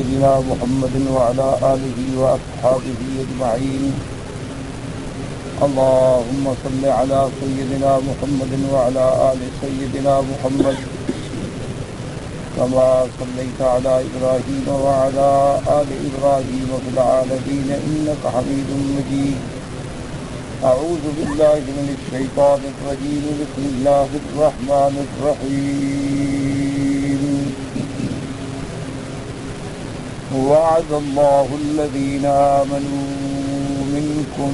سيدنا محمد وعلى آله وأصحابه أجمعين. اللهم صل على سيدنا محمد وعلى آل سيدنا محمد كما صليت على إبراهيم وعلى آل إبراهيم في العالمين إنك حميد مجيد. أعوذ بالله من الشيطان الرجيم. بسم الله الرحمن الرحيم. وعد الله الذين آمنوا منكم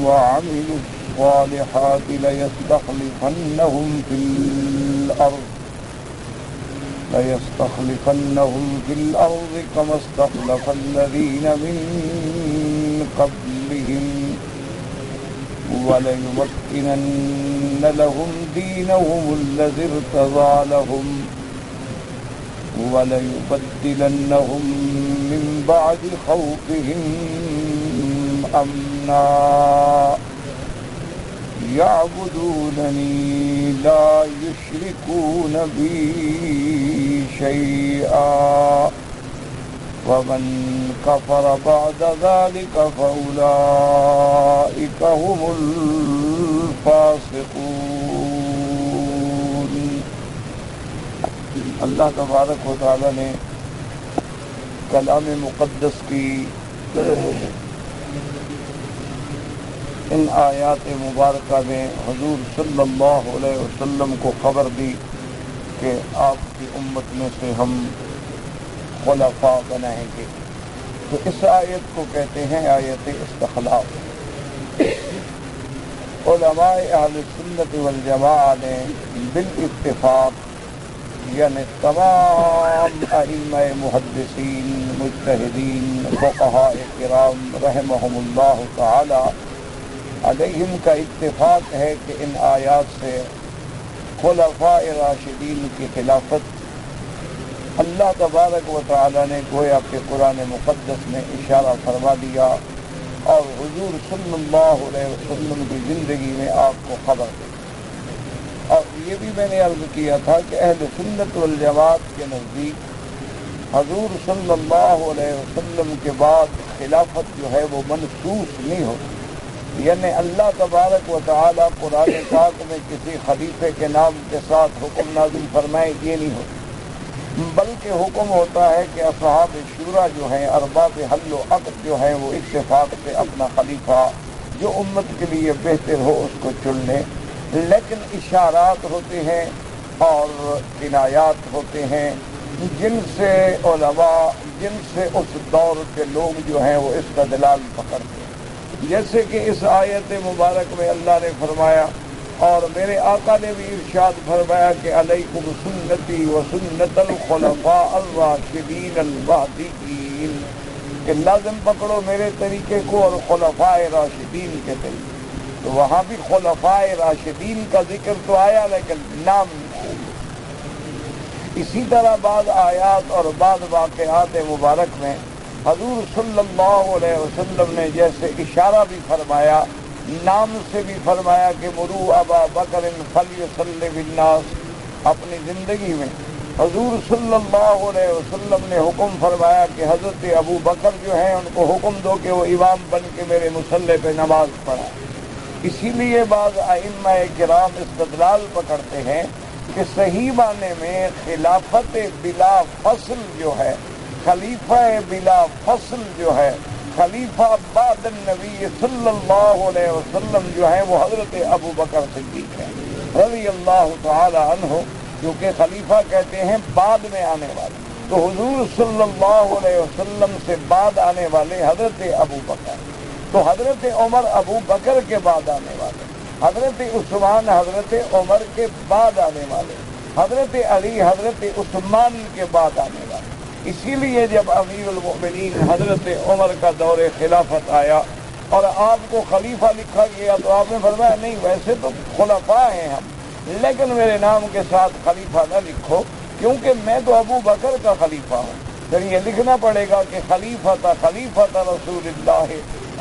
وعملوا الصالحات ليستخلفنهم في الأرض كما استخلف الذين من قبلهم وليمكنن لهم دينهم الذي ارتضى لهم وليبدلنهم من بعد خوفهم أمنا يعبدونني لا يشركون بي شيئا ومن كفر بعد ذلك فأولئك هم الفاسقون. اللہ تبارک و تعالی نے کلام مقدس کی ان آیات مبارکہ میں حضور صلی اللہ علیہ وسلم کو خبر دی کہ آپ کی امت میں سے ہم خلفاء بنائیں گے. تو اس آیت کو کہتے ہیں آیت استخلاف. علماء اہل سنت والجماعہ نے بالاتفاق یعنی تمام ائمہ محدثین مجتہدین فقہاء کرام رحمہم اللہ تعالی علیہم کا اتفاق ہے کہ ان آیات سے خلفاء راشدین کی خلافت اللہ تبارک و تعالی نے گویا کہ قرآن مقدس میں اشارہ فرما دیا اور حضور صلی اللہ علیہ وسلم کی زندگی میں آپ کو خبر دی. اور یہ بھی میں نے عرض کیا تھا کہ اہل سنت والجماعت کے نزدیک حضور صلی اللہ علیہ وسلم کے بعد خلافت جو ہے وہ منسوخ نہیں ہوتی. یعنی اللہ تبارک و تعالی قرآن پاک میں کسی خلیفے کے نام کے ساتھ حکم نازل فرمائے یہ نہیں ہوتا، بلکہ حکم ہوتا ہے کہ اصحاب شورا جو ہیں ارباب حل و عقد جو ہیں وہ اتفاق سے اپنا خلیفہ جو امت کے لیے بہتر ہو اس کو چن لیں. لیکن اشارات ہوتے ہیں اور کنایات ہوتے ہیں جن سے علماء جن سے اس دور کے لوگ جو ہیں وہ استدلال پکڑتے ہیں. جیسے کہ اس آیت مبارک میں اللہ نے فرمایا اور میرے آقا نے بھی ارشاد فرمایا کہ علیکم سنتی و سنت الخلفاء الراشدین المہدیین، کہ لازم پکڑو میرے طریقے کو اور خلفاء راشدین کے طریقے. تو وہاں بھی خلفاء راشدین کا ذکر تو آیا لیکن نام نہیں آیا. اسی طرح بعض آیات اور بعض واقعات مبارک میں حضور صلی اللہ علیہ وسلم نے جیسے اشارہ بھی فرمایا نام سے بھی فرمایا کہ مرو ابا بکر فلیصلی بالناس. اپنی زندگی میں حضور صلی اللہ علیہ وسلم نے حکم فرمایا کہ حضرت ابو بکر جو ہیں ان کو حکم دو کہ وہ امام بن کے میرے مصلی پہ نماز پڑھائیں. اسی لیے بعض ائمہ کرام استدلال پکڑتے ہیں کہ صحیح معنی میں خلافت بلا فصل جو ہے، خلیفہ بلا فصل جو ہے، خلیفہ بعد النبی صلی اللہ علیہ وسلم جو ہے وہ حضرت ابو بکر صدیق ہے رضی اللہ تعالی عنہ، کیونکہ خلیفہ کہتے ہیں بعد میں آنے والے. تو حضور صلی اللہ علیہ وسلم سے بعد آنے والے حضرت ابو بکر، تو حضرت عمر ابو بکر کے بعد آنے والے، حضرت عثمان حضرت عمر کے بعد آنے والے، حضرت علی حضرت عثمان کے بعد آنے والے. اسی لیے جب امیر المؤمنین حضرت عمر کا دور خلافت آیا اور آپ کو خلیفہ لکھا گیا تو آپ نے فرمایا نہیں ویسے تو خلفاء ہیں ہم، لیکن میرے نام کے ساتھ خلیفہ نہ لکھو کیونکہ میں تو ابو بکر کا خلیفہ ہوں. پھر یہ لکھنا پڑے گا کہ خلیفۃ رسول اللہ،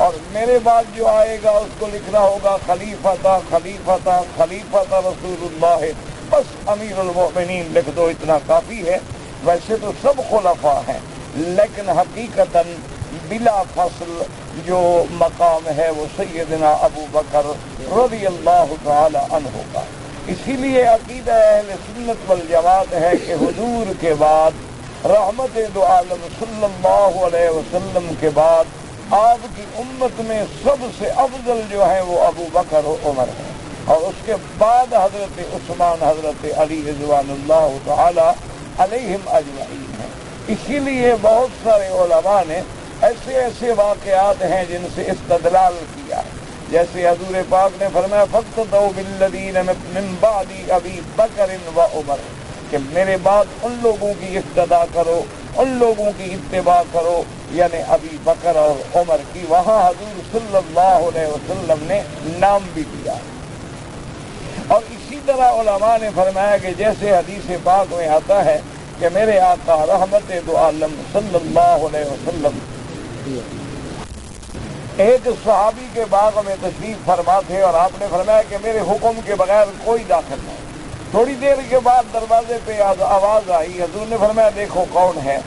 اور میرے بعد جو آئے گا اس کو لکھنا ہوگا خلیفۃ رسول اللہ. بس امیر المؤمنین لکھ دو، اتنا کافی ہے. ویسے تو سب خلفاء ہیں لیکن حقیقتاً بلا فصل جو مقام ہے وہ سیدنا ابو بکر رضی اللہ تعالی عنہ کا۔ اسی لیے عقیدہ اہل سنت والجماعت ہے کہ حضور کے بعد، رحمت دو عالم صلی اللہ علیہ وسلم کے بعد آپ کی امت میں سب سے افضل جو ہے وہ ابو بکر و عمر ہے، اور اس کے بعد حضرت عثمان، حضرت علی رضوان اللہ تعالی علیہم اجمعین ہیں۔ اسی لیے بہت سارے علماء نے ایسے ایسے واقعات ہیں جن سے استدلال کیا ہے، جیسے حضور پاک نے فرمایا فاقتدوا بالذین من بعد ابی بکر و عمر، کہ میرے بعد ان لوگوں کی اقتداء کرو، ان لوگوں کی اتباع کرو، یعنی ابی بکر اور عمر کی۔ وہاں حضور صلی اللہ علیہ وسلم نے نام بھی دیا۔ اور اسی طرح علماء نے فرمایا کہ جیسے حدیث پاک میں آتا ہے کہ میرے آقا رحمت دو عالم صلی اللہ علیہ وسلم ایک صحابی کے باغ میں تشریف فرما تھے، اور آپ نے فرمایا کہ میرے حکم کے بغیر کوئی داخل نہیں۔ تھوڑی دیر کے بعد دروازے پہ آواز آئی، حضور نے فرمایا دیکھو کون ہے؟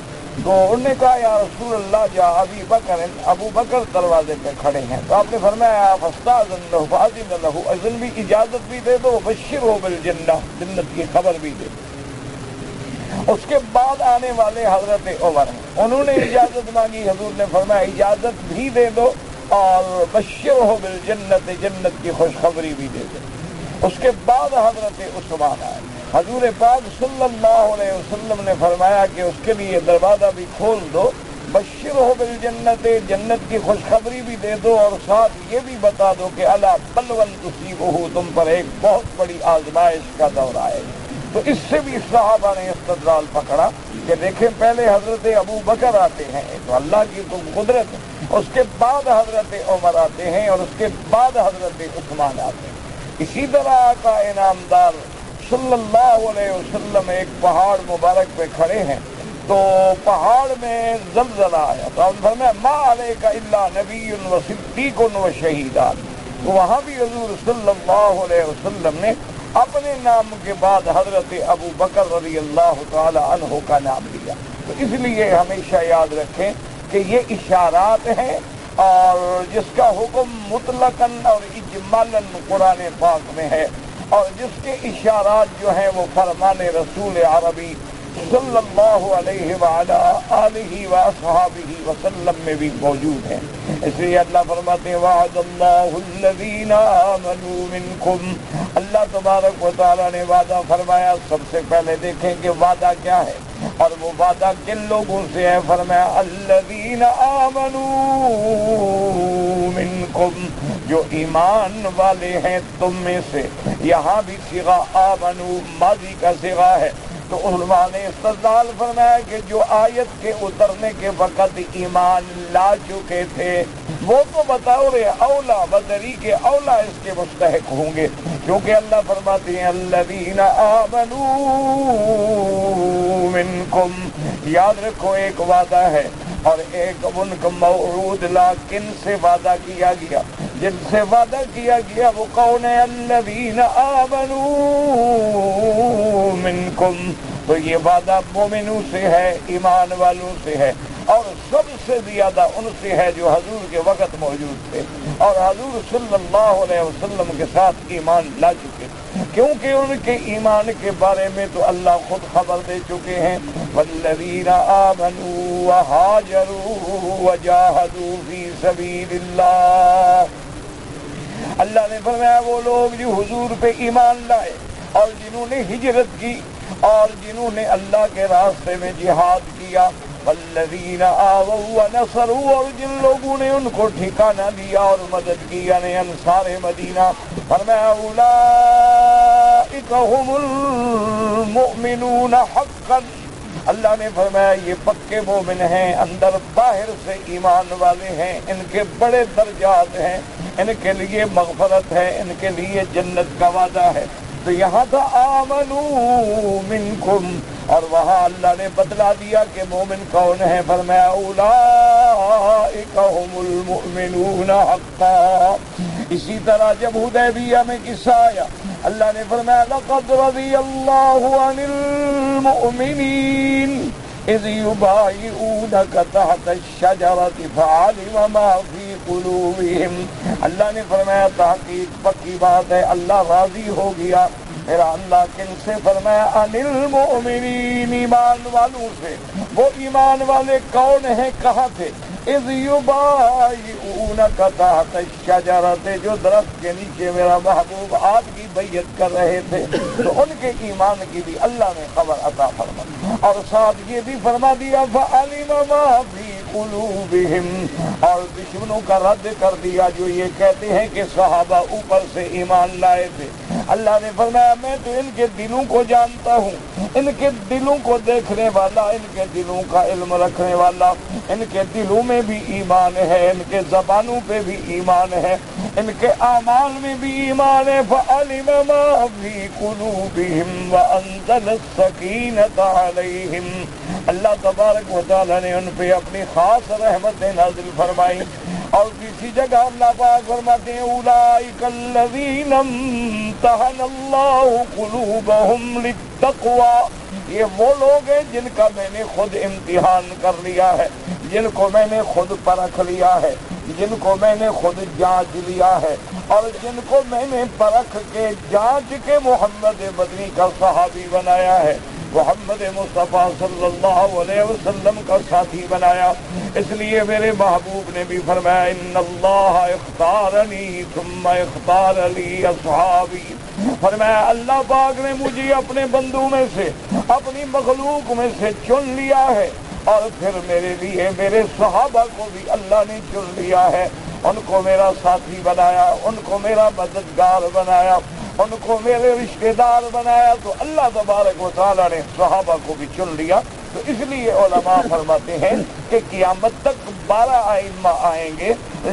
تو انہوں نے کہا یا رسول اللہ جا ابی بکر، ابو بکر دروازے پہ کھڑے ہیں۔ تو آپ نے فرمایا فاستأذن لہ فأذن لہ، اذن بھی، اجازت بھی دے دو، بشرہ بالجنہ، جنت کی خبر بھی دے دو۔ اس کے بعد آنے والے حضرت عمر ہیں، انہوں نے اجازت مانگی، حضور نے فرمایا اجازت بھی دے دو اور بشرہ بالجنت، جنت کی خوشخبری بھی دے دو۔ اس کے بعد حضرت عثمان آئے، حضور پاک صلی اللہ علیہ وسلم نے فرمایا کہ اس کے لیے دروازہ بھی کھول دو، بشرہ بالجنت، جنت کی خوشخبری بھی دے دو، اور ساتھ یہ بھی بتا دو کہ الا بلوى تصیبہ، تم پر ایک بہت بڑی آزمائش کا دور آئے۔ تو اس سے بھی صحابہ نے استدلال پکڑا کہ دیکھیں پہلے حضرت ابو بکر آتے ہیں تو اللہ کی تو قدرت ہے، اس کے بعد حضرت عمر آتے ہیں، اور اس کے بعد حضرت عثمان آتے ہیں۔ اسی طرح آقا انعامدار صلی اللہ علیہ وسلم ایک پہاڑ مبارک پہ کھڑے ہیں، تو پہاڑ میں زلزلہ آیا، تو آپ نے فرمایا ما علیک الا نبی و صدیق و شہیدان۔ تو وہاں بھی حضور صلی اللہ علیہ وسلم نے اپنے نام کے بعد حضرت ابو بکر رضی اللہ تعالی عنہ کا نام لیا۔ تو اس لیے ہمیشہ یاد رکھیں کہ یہ اشارات ہیں، اور جس کا حکم مطلقاً اور اجمالاً قرآن پاک میں ہے، اور جس کے اشارات جو ہیں وہ فرمان رسول عربی صلی اللہ علیہ وعلا آلہ واصحابہ وسلم میں بھی موجود ہیں۔ اس لیے اللہ فرماتے ہیں وعد اللہ الذین آمنوا منکم، اللہ تبارک و تعالیٰ نے وعدہ فرمایا۔ سب سے پہلے دیکھیں کہ وعدہ کیا ہے، اور وہ وعدہ کن لوگوں سے ہے؟ فرمایا الذین آمنوا منکم، جو ایمان والے ہیں تم میں سے۔ یہاں بھی صیغہ آمنوا ماضی کا صیغہ ہے، تو علماء نے استدلال فرمایا کہ جو آیت کے اترنے کے وقت ایمان لا چکے تھے وہ تو بطور اولا، بدری کے اولا اس کے مستحق ہوں گے، کیونکہ اللہ فرماتے ہیں الذین آمنوا منکم۔ یاد رکھو ایک وعدہ ہے اور ایک ان کا موعود، لیکن سے وعدہ کیا گیا، جن سے وعدہ کیا گیا وہ کون ہے؟ الذین آمنوا منکم۔ تو یہ وعدہ مومنوں سے ہے، ایمان والوں سے ہے، اور سب سے زیادہ ان سے ہے جو حضور کے وقت موجود تھے اور حضور صلی اللہ علیہ وسلم کے ساتھ ایمان لا چکے، کیونکہ ان کے ایمان کے بارے میں تو اللہ خود خبر دے چکے ہیں والذین آمنوا وہاجروا وجاہدوا فی سبیل اللہ۔ اللہ نے فرمایا وہ لوگ جو حضور پہ ایمان لائے اور جنہوں نے ہجرت کی اور جنہوں نے اللہ کے راستے میں جہاد کیا، والذین آووا ونصروا، اور جن لوگوں نے ان کو ٹھکانہ دیا اور مدد کی، یعنی انصار مدینہ، فرمایا اولئک هم المؤمنون حقا۔ اللہ نے فرمایا یہ پکے مومن ہیں، اندر باہر سے ایمان والے ہیں، ان کے بڑے درجات ہیں، ان کے لیے مغفرت ہے، ان کے لیے جنت کا وعدہ ہے۔ تو یہاں تھا آمنوا منکم، اور وہاں اللہ نے بتلا دیا کہ مومن کون ہے، فرمایا اولئک هم المؤمنون حقا۔ اسی طرح جب حدیبیہ میں قصہ آیا، اللہ نے فرمایا لقد رضی اللہ عن المؤمنین اذ یبایعونک تحت الشجرۃ فعلم ما فی قلوبہم، اللہ نے فرمایا تحقیق پکی بات ہے اللہ راضی ہو گیا میرا اللہ کن سے؟ فرمایا ان المؤمنین، ایمان والوں سے۔ وہ ایمان والے کون ہیں، کہاں تھے؟ اذ یبایعونک تحت الشجرۃ، جو درخت کے نیچے میرا محبوب آپ کی بیعت کر رہے تھے، تو ان کے ایمان کی بھی اللہ نے خبر عطا فرمائی، اور ساتھ یہ بھی فرما دیا فعلم ما فی قلوبہم، اور دشمنوں کا رد کر دیا جو یہ کہتے ہیں کہ صحابہ اوپر سے ایمان لائے تھے۔ اللہ نے فرمایا میں تو ان کے دلوں کو جانتا ہوں، ان کے دلوں کو دیکھنے والا، ان کے دلوں کا علم رکھنے والا، ان کے دلوں میں بھی ایمان ہے، ان کے زبانوں پہ بھی ایمان ہے، ان کے اعمال میں بھی ایمان ہے۔ فعلم ما فی قلوبہم وانزل السکینۃ علیہم، اللہ تبارک و تعالیٰ نے ان پہ اپنی خاص رحمتیں نازل فرمائی۔ اور کسی جگہ اللہ پاک فرماتے ہیں اولئک الذین امتحن اللہ قلوبہم للتقوی، یہ وہ لوگ ہیں جن کا میں نے خود امتحان کر لیا ہے، جن کو میں نے خود پرکھ لیا ہے، جن کو میں نے خود جانچ لیا ہے، اور جن کو میں نے پرکھ کے جانچ کے محمد مدنی کا صحابی بنایا ہے، محمد مصطفیٰ صلی اللہ علیہ وسلم کا ساتھی بنایا۔ اس لیے میرے محبوب نے بھی فرمایا ان اللہ اختارنی ثم اختار لی اصحابی، فرمایا اللہ پاک نے مجھے اپنے بندوں میں سے، اپنی مخلوق میں سے چن لیا ہے، اور پھر میرے لیے میرے صحابہ کو بھی اللہ نے چن لیا ہے، ان کو میرا ساتھی بنایا، ان کو میرا مددگار بنایا، ان کو میرے رشتہ دار بنایا۔ تو اللہ تبارک و تعالیٰ نے صحابہ کو بھی چن لیا۔ تو اس لیے علماء فرماتے ہیں کہ قیامت تک 12 ائمہ آئیں گے،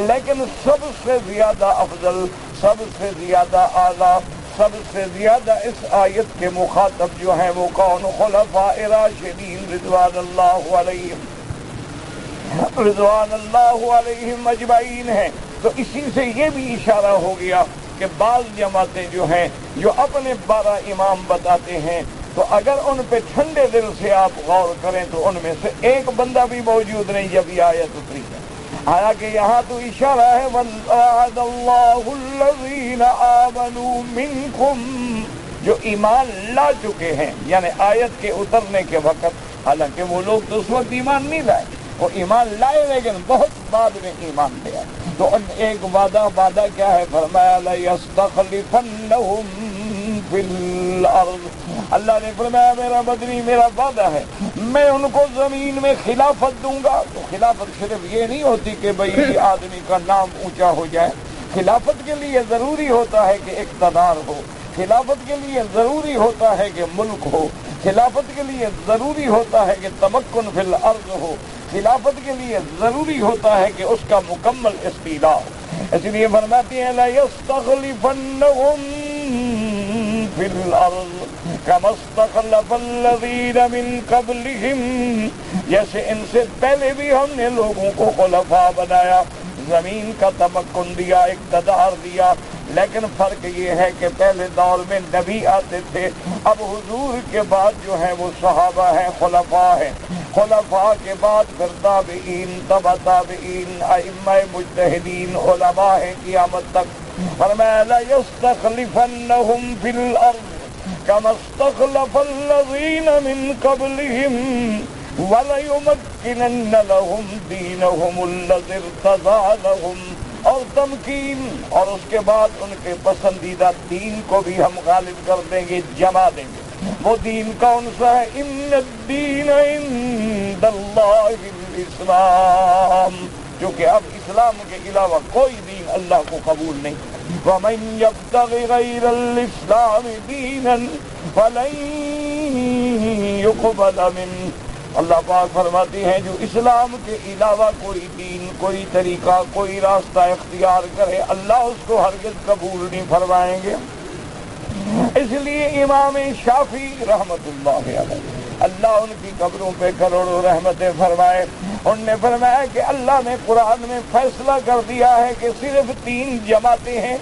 لیکن سب سے زیادہ افضل، سب سے زیادہ اعلیٰ، سب سے زیادہ اس آیت کے مخاطب جو ہیں وہ کون؟ خلفاء راشدین رضوان اللہ علیہم، رضوان اللہ علیہم اجمعین ہیں۔ تو اسی سے یہ بھی اشارہ ہو گیا کہ بعض جماعتیں جو ہیں جو اپنے 12 امام بتاتے ہیں، تو اگر ان پہ ٹھنڈے دل سے آپ غور کریں تو ان میں سے ایک بندہ بھی موجود نہیں جب یہ آیت اتری ہے۔ حالانکہ یہاں تو اشارہ ہے وَعَدَ اللَّهُ الَّذِينَ آمَنُوا مِنكُمْ، جو ایمان لا چکے ہیں، یعنی آیت کے اترنے کے وقت، حالانکہ وہ لوگ تو اس وقت ایمان نہیں لائے، وہ ایمان لائے لیکن بہت بعد میں ایمان لے آئے۔ تو ان ایک وعدہ کیا ہے؟ فرمایا لَيَسْتَخْلِفَنَّهُمْ فِي الْأَرْضِ، اللہ نے فرمایا میرا مدنی میرا وعدہ ہے میں ان کو زمین میں خلافت دوں گا۔ تو خلافت صرف یہ نہیں ہوتی کہ بھئی آدمی کا نام اونچا ہو جائے، خلافت کے لیے ضروری ہوتا ہے کہ اقتدار ہو، خلافت کے لیے ضروری ہوتا ہے کہ ملک ہو، خلافت کے لیے ضروری ہوتا ہے کہ تمکن فی الارض ہو، خلافت کے لیے ضروری ہوتا ہے کہ اس کا مکمل استیلاء ہو۔ اس لیے فرماتے ہیں لَيَسْتَخْلِفَنَّهُمْ فِي الْأَرْضِ كَمَا اسْتَخْلَفَ الَّذِينَ مِنْ قَبْلِهِمْ، جیسے ان سے پہلے بھی ہم نے لوگوں کو خلفاء بنایا، زمین کا تمکن دیا، اقتدار دیا، لیکن فرق یہ ہے کہ پہلے دور میں نبی آتے تھے، اب حضور کے بعد جو ہیں وہ صحابہ ہیں، خلفاء ہیں، خلفاء کے بعد پھر تابعین، تبع تابعین، ائمہ مجتہدین، علماء ہیں قیامت تک۔ فرمایا لَيَسْتَخْلِفَنَّهُمْ فِي الْأَرْضِ كَمَا اسْتَخْلَفَ الَّذِينَ مِنْ قَبْلِهِمْ وَلَيُمَكِّنَنَّ لَهُمْ دِينَهُمُ الَّذِي ارْتَضَىٰ لَهُمْ، اور تمکین، اور اس کے بعد ان کے پسندیدہ دین کو بھی ہم غالب کر دیں گے، جما دیں گے۔ وہ دین کون سا ہے؟ ان الدین عند اللہ الاسلام، کیونکہ اب اسلام کے علاوہ کوئی دین اللہ کو قبول نہیں۔ وَمَن يَبْتَغِ غَيْرَ الْإِسْلَامِ دِينًا فَلَن يُقْبَلَ مِنْهُ، اللہ پاک فرماتے ہیں جو اسلام کے علاوہ کوئی دین، کوئی طریقہ، کوئی راستہ اختیار کرے اللہ اس کو ہرگز قبول نہیں فرمائیں گے۔ اس لیے امام شافعی رحمت اللہ علیہ، اللہ ان کی قبروں پہ کروڑوں رحمتیں فرمائے، ان نے فرمایا کہ اللہ نے قرآن میں فیصلہ کر دیا ہے کہ صرف 3 جماعتیں ہیں،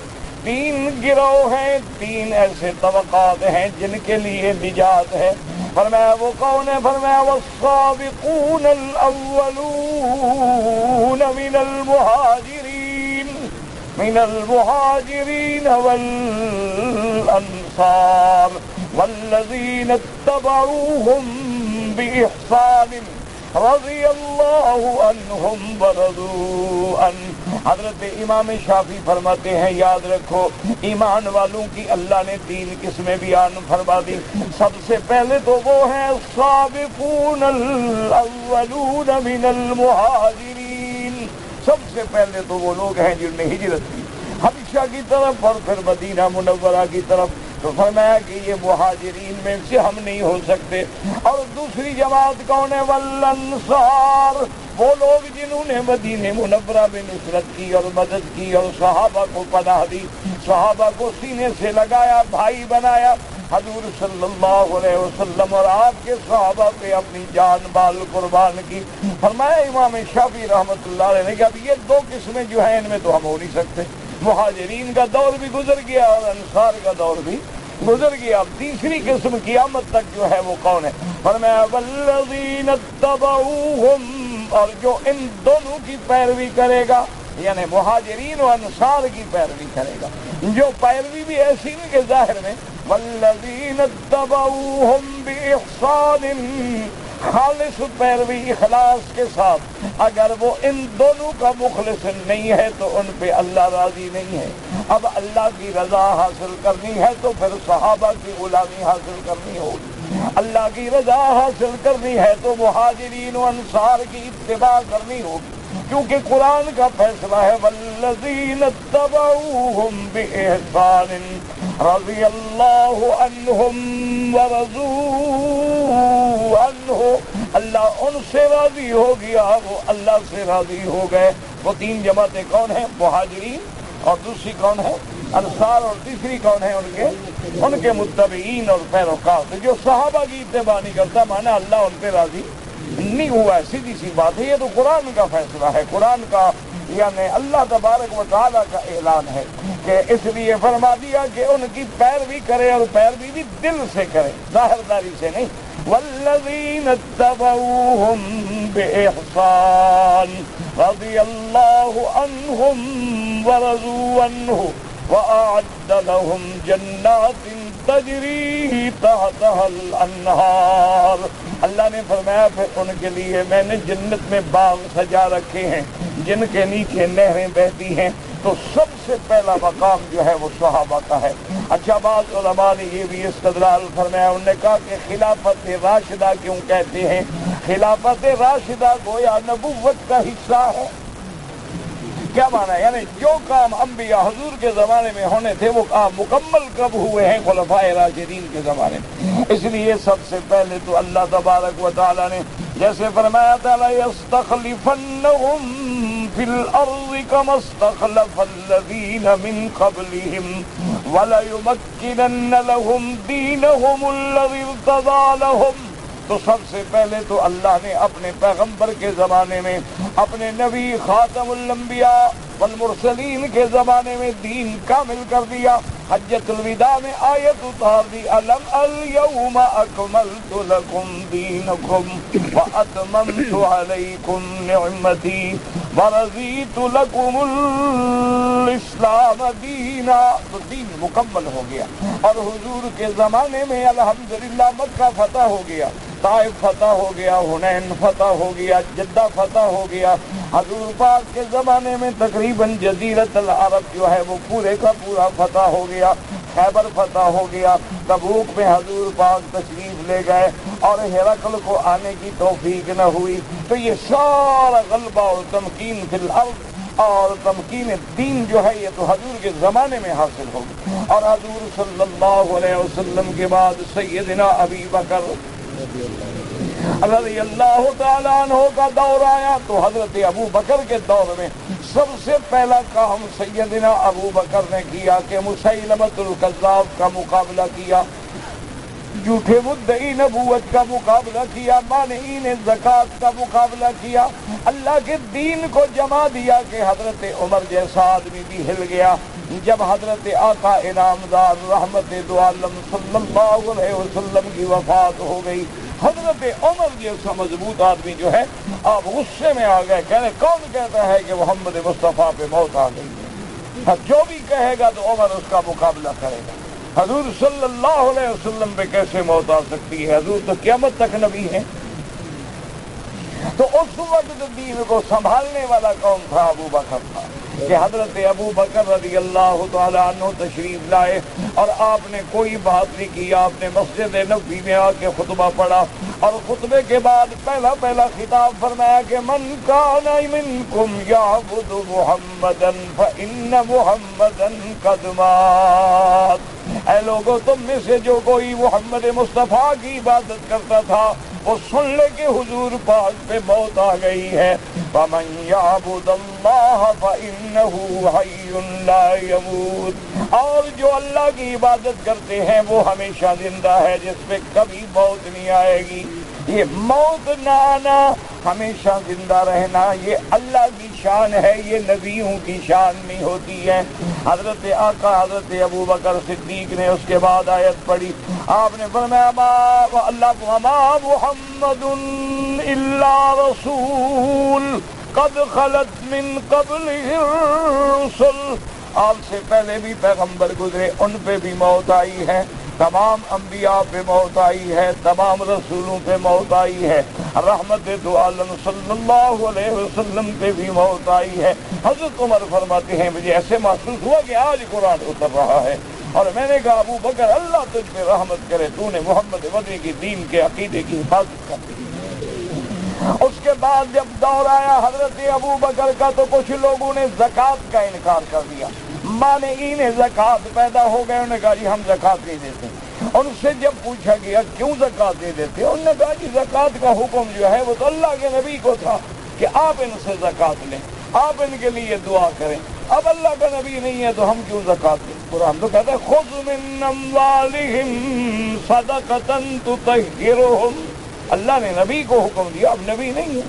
3 گروہ ہیں، 3 ایسے طبقات ہیں جن کے لیے نجات ہے۔ فرمایا وہ کون ہے؟ فرمایا والسابقون الاولون من المهاجرين والانصار والذين اتبعوهم بإحسان رضی اللہ عنہم ورضوا عنہ۔ حضرت امام شافعی فرماتے ہیں یاد رکھو ایمان والوں کی اللہ نے 3 قسمیں بیان فرما دی۔ سب سے پہلے تو وہ ہیں السابقون الاولون من المہاجرین، سب سے پہلے تو وہ لوگ ہیں جنہوں نے ہجرت کی حبشہ کی طرف اور پھر مدینہ منورہ کی طرف۔ تو فرمایا کہ یہ مہاجرین میں سے ہم نہیں ہو سکتے۔ اور دوسری جماعت کون ہے؟ والانصار، وہ لوگ جنہوں نے مدینہ منورہ میں نصرت کی اور مدد کی اور صحابہ کو پناہ دی، صحابہ کو سینے سے لگایا، بھائی بنایا، حضور صلی اللہ علیہ وسلم اور آپ کے صحابہ پہ اپنی جان بال قربان کی۔ فرمایا امام شافعی رحمۃ اللہ علیہ نے کہ اب یہ 2 قسمیں جو ہیں ان میں تو ہم ہو نہیں سکتے، مہاجرین کا دور بھی گزر گیا اور انصار کا دور بھی گزر گیا، اب تیسری قسم قیامت تک جو ہے وہ کون ہے؟ فرمایا والذین اتبعوہم، اور جو ان دونوں کی پیروی کرے گا، یعنی مہاجرین و انصار کی پیروی کرے گا، جو پیروی بھی ایسی نہیں کہ ظاہر میں والذین اتبعوہم بإحسان، خالص پیروی اخلاص کے ساتھ، اگر وہ ان دونوں کا مخلص نہیں ہے تو ان پہ اللہ راضی نہیں ہے۔ اب اللہ کی رضا حاصل کرنی ہے تو پھر صحابہ کی غلامی حاصل کرنی ہوگی، اللہ کی رضا حاصل کرنی ہے تو مہاجرین و انصار کی اتباع کرنی ہوگی، کیونکہ قرآن کا فیصلہ ہے والذین اتبعوہم بإحسان رضی اللہ عنہم ورضوا عنہ، اللہ ان سے راضی ہو گیا، وہ اللہ سے راضی ہو گئے۔ وہ 3 جماعتیں کون ہیں؟ مہاجرین، اور دوسری کون ہے؟ انصار، اور تیسری کون ہے؟ ان کے متبعین اور پیروکار۔ جو صحابہ کی اتباع نہیں کرتا مانا اللہ ان پہ راضی نہیں ہوا ہے، سیدھی سی بات ہے۔ یہ تو قرآن کا فیصلہ ہے، قرآن کا یعنی اللہ تبارک و تعالیٰ کا اعلان ہے کہ اس لیے فرما دیا کہ ان کی پیروی کرے، اور پیروی بھی دل سے کرے، ظاہرداری سے نہیں۔ والذین اتبعوہم بإحسان رضی اللہ عنہم ورضوا عنہ وأعد لهم جنات تجری تحتها الانہار۔ اللہ نے فرمایا پھر ان کے لیے میں نے جنت میں باغ سجا رکھے ہیں جن کے نیچے نہریں بہتی ہیں۔ تو سب سے پہلا مقام جو ہے وہ صحابہ کا ہے۔ اچھا، بعض علماء نے یہ بھی استدلال فرمایا، انہوں نے کہا کہ خلافت راشدہ کیوں کہتے ہیں؟ خلافت راشدہ گویا نبوت کا حصہ ہے۔ کیا مانا ہے؟ یعنی جو کام انبیاء حضور کے زمانے میں ہونے تھے وہ کام مکمل کب ہوئے ہیں؟ خلفائے راشدین کے زمانے میں۔ اس لیے سب سے پہلے تو اللہ تبارک و تعالی نے جیسے فرمایا تھا لَيَسْتَخْلِفَنَّهُمْ فِي الْأَرْضِ كَمَا اسْتَخْلَفَ الَّذِينَ مِنْ قَبْلِهِمْ وَلَيُمَكِّنَنَّ لَهُمْ دِينَهُمُ الَّذِي ارْتَضَىٰ لَهُمْ۔ تو سب سے پہلے تو اللہ نے اپنے پیغمبر کے زمانے میں، اپنے نبی خاتم الانبیاء والمرسلین کے زمانے میں دین کامل کر دیا۔ حجۃ الوداع میں آیت اتار دی الیوم اکملت لکم دینکم واتممت علیکم نعمتی ورضیت لکم الاسلام دینا۔ تو دین مکمل ہو گیا، اور حضور کے زمانے میں الحمدللہ مکہ فتح ہو گیا، طائف فتح ہو گیا، حنین فتح ہو گیا، جدہ فتح ہو گیا۔ حضور پاک کے زمانے میں تقریباً جزیرت العرب جو ہے وہ پورے کا پورا فتح ہو گیا، خیبر فتح ہو گیا۔ تبوک میں حضور پاک تشریف لے گئے اور ہرقل کو آنے کی توفیق نہ ہوئی۔ تو یہ سارا غلبہ اور تمکین فی الارض اور تمکین دین جو ہے یہ تو حضور کے زمانے میں حاصل ہو گئی۔ اور حضور صلی اللہ علیہ وسلم کے بعد سیدنا ابی بکر رضی اللہ تعالیٰ عنہ کا دور آیا، تو حضرت ابو بکر کے دور میں سب سے پہلا کام سیدنا ابو بکر نے کیا کہ مسیلمۃ الکذاب کا مقابلہ کیا، جھوٹے مدعی نبوت کا مقابلہ کیا، مانعین زکوٰۃ کا مقابلہ کیا، اللہ کے دین کو جما دیا کہ حضرت عمر جیسا آدمی بھی ہل گیا، جب حضرت آقا انعامدار رحمت دو عالم صلی اللہ علیہ وسلم کی وفات ہو گئی، حضرت عمر جیسا مضبوط آدمی جو ہے آپ غصے میں آ گئے، کہہ رہے کون کہتا ہے کہ محمد مصطفیٰ پہ موت آ گئی ہے؟ جو بھی کہے گا تو عمر اس کا مقابلہ کرے گا۔ حضور صلی اللہ علیہ وسلم پہ کیسے موت آ سکتی ہے؟ حضور تو قیامت تک نبی ہے۔ تو اس وقت دین کو سنبھالنے والا کون تھا؟ ابو بکر تھا، کہ حضرت ابو بکر رضی اللہ تعالی عنہ تشریف لائے اور آپ نے کوئی بات نہیں کی، آپ نے مسجد نبوی میں آ کے خطبہ پڑھا اور خطبے کے بعد پہلا خطاب فرمایا کہ من کان منکم یعبد محمدا فإن محمدا قد مات۔ اے لوگو، تم میں سے جو کوئی محمد مصطفیٰ کی عبادت کرتا تھا وہ سن لے کہ حضور پاک پہ موت آ گئی ہے۔ فَمَن يَعْبُدَ اللَّهَ فَإِنَّهُ حَيٌّ لَا يَمُوتُ، اور جو اللہ کی عبادت کرتے ہیں وہ ہمیشہ زندہ ہے، جس پہ کبھی موت نہیں آئے گی۔ یہ موت نہ آنا، ہمیشہ زندہ رہنا، یہ اللہ کی شان ہے، یہ نبیوں کی شان نہیں ہوتی ہے۔ حضرت آقا حضرت ابو بکر صدیق نے اس کے بعد آیت پڑھی، آپ نے فرمایا اللہ وما محمد الا رسول قد خلت من قبلہ الرسل، آپ سے پہلے بھی پیغمبر گزرے، ان پہ بھی موت آئی ہے، تمام انبیاء پہ موت آئی ہے، تمام رسولوں پہ موت آئی ہے، رحمت دو عالم صلی اللہ علیہ وسلم پہ بھی موت آئی ہے۔ حضرت عمر فرماتے ہیں مجھے ایسے محسوس ہوا کہ آج قرآن اتر رہا ہے، اور میں نے کہا ابو بکر اللہ تجھ پہ رحمت کرے، تو نے محمد مدنی کی دین کے عقیدے کی حفاظت کر دی۔ اس کے بعد جب دور آیا حضرت ابو بکر کا تو کچھ لوگوں نے زکوٰۃ کا انکار کر دیا، مانعین زکوٰۃ پیدا ہو گئے، انہوں نے کہا جی ہم زکوٰۃ نہیں دیتے۔ ان سے جب پوچھا گیا کیوں زکوٰۃ نہیں دیتے، انہوں نے کہا جی زکوٰۃ کا حکم جو ہے وہ تو اللہ کے نبی کو تھا کہ آپ ان سے زکوٰۃ لیں، آپ ان کے لیے دعا کریں، اب اللہ کا نبی نہیں ہے تو ہم کیوں زکوٰۃ دیں؟ قرآن تو کہتا ہے خذ من اموالہم صدقۃ تطہرہم، اللہ نے نبی کو حکم دیا، اب نبی نہیں ہے،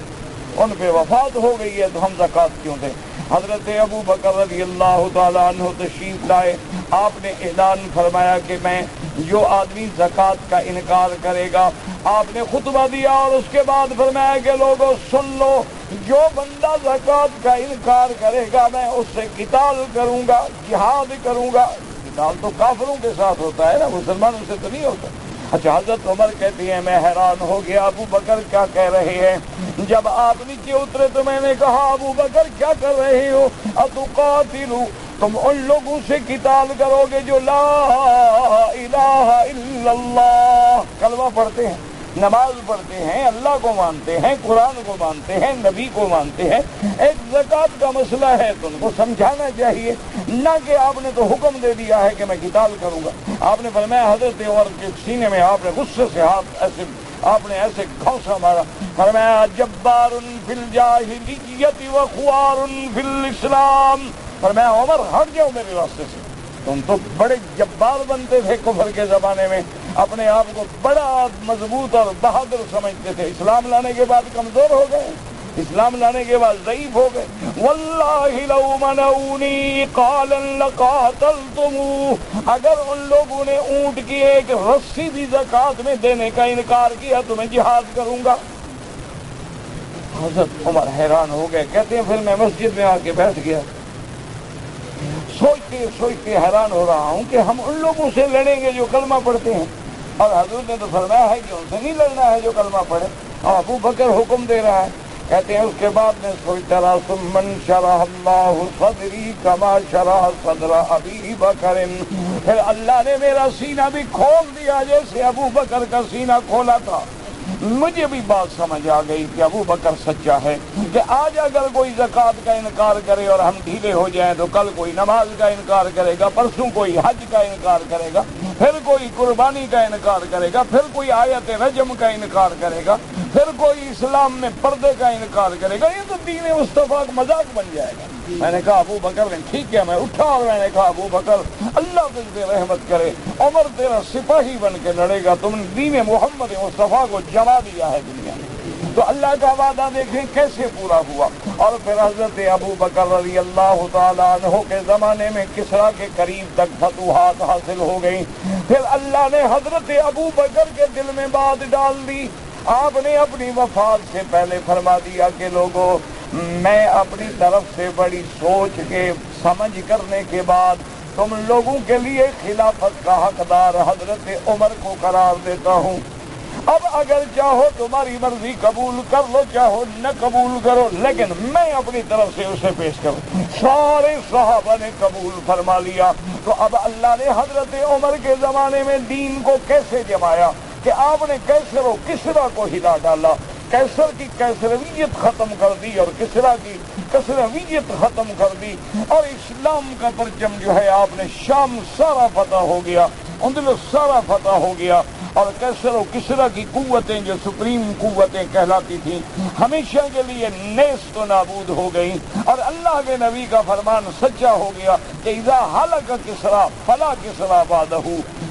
ان پہ وفات ہو گئی ہے تو ہم زکوٰۃ کیوں دیں؟ حضرت ابو بکر رضی اللہ تعالیٰ عنہ تشریف لائے، آپ نے اعلان فرمایا کہ میں جو آدمی زکوٰۃ کا انکار کرے گا، آپ نے خطبہ دیا اور اس کے بعد فرمایا کہ لوگوں سن لو، جو بندہ زکوٰۃ کا انکار کرے گا میں اس سے قتال کروں گا، جہاد کروں گا۔ قتال تو کافروں کے ساتھ ہوتا ہے نا، مسلمانوں سے تو نہیں ہوتا۔ اچھا، حضرت عمر کہتی ہیں میں حیران ہو گیا ابو بکر کیا کہہ رہے ہیں۔ جب آپ نیچے اترے تو میں نے کہا ابو بکر کیا کر رہے ہو؟ اتقاتلوا، تم ان لوگوں سے قتال کرو گے جو لا الہ الا اللہ کلمہ پڑھتے ہیں، نماز پڑھتے ہیں، اللہ کو مانتے ہیں، قرآن کو مانتے ہیں، نبی کو مانتے ہیں۔ ایک زکوٰۃ کا مسئلہ ہے تو ان کو سمجھانا چاہیے، نہ کہ آپ نے تو حکم دے دیا ہے کہ میں قتال کروں گا۔ آپ نے فرمایا حضرت عمر کے سینے میں آپ نے غصے سے ہاتھ ایسے آپ نے ایسے گھونسا مارا، فرمایا جبار فی الجاہلیت و خوار فی الاسلام، فرمایا عمر ہٹ جاؤ میرے راستے سے، تم تو بڑے جبار بنتے تھے کفر کے زمانے میں، اپنے آپ کو بڑا مضبوط اور بہادر سمجھتے تھے، اسلام لانے کے بعد کمزور ہو گئے، اسلام لانے کے بعد ضعیف ہو گئے۔ واللہ لو منعونی قالا لقاتلتم، اگر ان لوگوں نے اونٹ کی ایک رسی بھی زکوٰۃ میں دینے کا انکار کیا تو میں جہاد کروں گا۔ حضرت عمر حیران ہو گئے، کہتے ہیں پھر میں مسجد میں آ کے بیٹھ گیا، سوچتے سوچتے حیران ہو رہا ہوں کہ ہم ان لوگوں سے لڑیں گے جو کلمہ پڑھتے ہیں، اور حضور نے تو فرمایا ہے کہ ان سے نہیں لڑنا ہے جو کلمہ پڑھے، اور ابو بکر حکم دے رہا ہے۔ کہتے ہیں اس کے بعد میں سوچتا رہا ثم انشرح اللہ صدری کما شرح صدر ابی بکر، پھر اللہ نے میرا سینہ بھی کھول دیا جیسے ابو بکر کا سینہ کھولا تھا۔ مجھے بھی بات سمجھ آ گئی کہ ابو بکر سچا ہے، کہ آج اگر کوئی زکوٰۃ کا انکار کرے اور ہم ڈھیلے ہو جائیں تو کل کوئی نماز کا انکار کرے گا، پرسوں کوئی حج کا انکار کرے گا، پھر کوئی قربانی کا انکار کرے گا، پھر کوئی آیت رجم کا انکار کرے گا، پھر کوئی اسلام میں پردے کا انکار کرے گا، یہ تو دین مصطفیٰ کا مذاق بن جائے گا۔ میں نے کہا ابو بکر نے ٹھیک کیا، میں اٹھا اور میں نے کہا ابو بکر اللہ تجھ پہ رحمت کرے، عمر تیرا سپاہی بن کے لڑے گا، تم نے دین محمد مصطفیٰ کو جلا دیا ہے دنیا میں۔ تو اللہ کا وعدہ دیکھیں کیسے پورا ہوا۔ اور پھر حضرت ابو بکر رضی اللہ تعالیٰ عنہ کے زمانے میں کسریٰ کے قریب تک فتوحات حاصل ہو گئی۔ پھر اللہ نے حضرت ابو بکر کے دل میں بات ڈال دی، آپ نے اپنی وفات سے پہلے فرما دیا کہ لوگوں، میں اپنی طرف سے بڑی سوچ کے سمجھ کرنے کے بعد تم لوگوں کے لیے خلافت کا حقدار حضرت عمر کو قرار دیتا ہوں۔ اب اگر چاہو تمہاری مرضی قبول کر لو، چاہو نہ قبول کرو، لیکن میں اپنی طرف سے اسے پیش کروں۔ سارے صحابہ نے قبول فرما لیا۔ تو اب اللہ نے حضرت عمر کے زمانے میں دین کو کیسے جمایا کہ آپ نے کیسر و کسریٰ کو ہلا ڈالا، کیسر کی کیسرویت ختم کر دی اور کسریٰ کی کسرویت ختم کر دی، اور اسلام کا پرچم جو ہے آپ نے شام سارا فتح ہو گیا، اندلس سارا فتح ہو گیا، اور کیسر و کسریٰ کی قوتیں جو سپریم قوتیں کہلاتی تھیں ہمیشہ کے لیے نیست و نابود ہو گئیں، اور اللہ کے نبی کا فرمان سچا ہو گیا کہ اذا ہلک کسریٰ فلا کسریٰ بعدہ،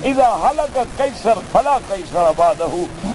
اذا ہلک قیصر فلا قیصر بعدہ،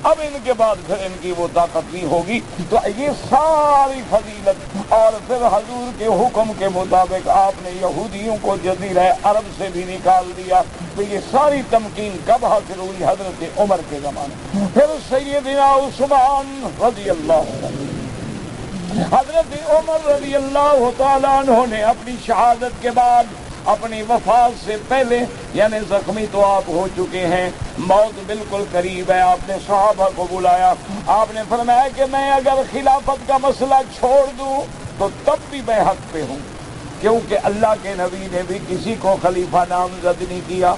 اب ان کے بعد پھر ان کی وہ طاقت نہیں ہوگی۔ تو یہ ساری فضیلت، اور پھر حضور کے حکم کے مطابق آپ نے یہودیوں کو جزیرہ عرب سے بھی نکال دیا۔ تو یہ ساری تمکین کب حاصل ہوئی؟ حضرت عمر کے زمانے۔ پھر سیدنا عثمان رضی اللہ عنہ، حضرت عمر رضی اللہ تعالیٰ عنہ نے اپنی شہادت کے بعد، اپنی وفات سے پہلے، یعنی زخمی تو آپ ہو چکے ہیں، موت بالکل قریب ہے، آپ نے صحابہ کو بلایا، آپ نے فرمایا کہ میں اگر خلافت کا مسئلہ چھوڑ دوں تو تب بھی میں حق پہ ہوں، کیونکہ اللہ کے نبی نے بھی کسی کو خلیفہ نامزد نہیں کیا،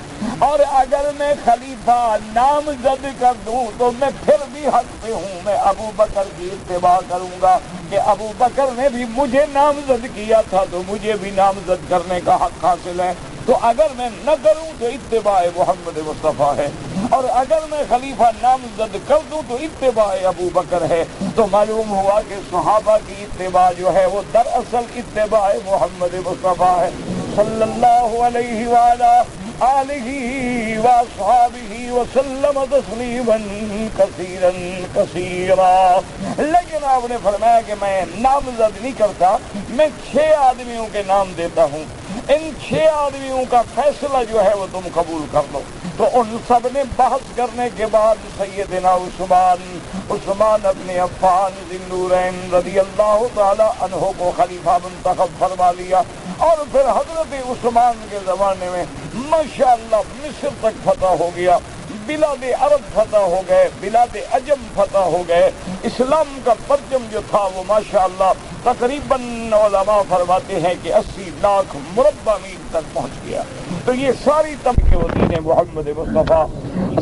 اور اگر میں خلیفہ نامزد کر دوں تو میں پھر بھی حق پہ ہوں، میں ابو بکر کی اتباع کروں گا کہ ابو بکر نے بھی مجھے نامزد کیا تھا تو مجھے بھی نامزد کرنے کا حق حاصل ہے۔ تو اگر میں نہ کروں تو اتباع محمد مصطفیٰ ہے، اور اگر میں خلیفہ نامزد کر دوں تو اتباع ابو بکر ہے۔ تو معلوم ہوا کہ صحابہ کی اتباع جو ہے وہ دراصل اتباع محمد مصطفیٰ ہے صلی اللہ علیہ وآلہ آلہ واصحابہ وسلم تسلیما کثیرا کثیرا۔ لیکن آپ نے فرمایا کہ میں نامزد نہیں کرتا، میں 6 آدمیوں کے نام دیتا ہوں، ان 6 آدمیوں کا فیصلہ جو ہے وہ تم قبول کر لو۔ تو ان سب نے بحث کرنے کے بعد سیدنا عثمان ابن عفان ذی النورین رضی اللہ تعالی عنہ کو خلیفہ منتخب فرما لیا، اور پھر حضرت عثمان کے زمانے میں ماشاءاللہ مصر تک فتح ہو گیا، بلاد عرب فتح ہو گئے، بلاد عجم فتح ہو گئے، اسلام کا پرچم جو تھا وہ ماشاءاللہ تقریباً علماء فرماتے ہیں کہ 80 لاکھ مربع میل تک پہنچ گیا۔ تو یہ ساری تمکین و دین محمد مصطفیٰ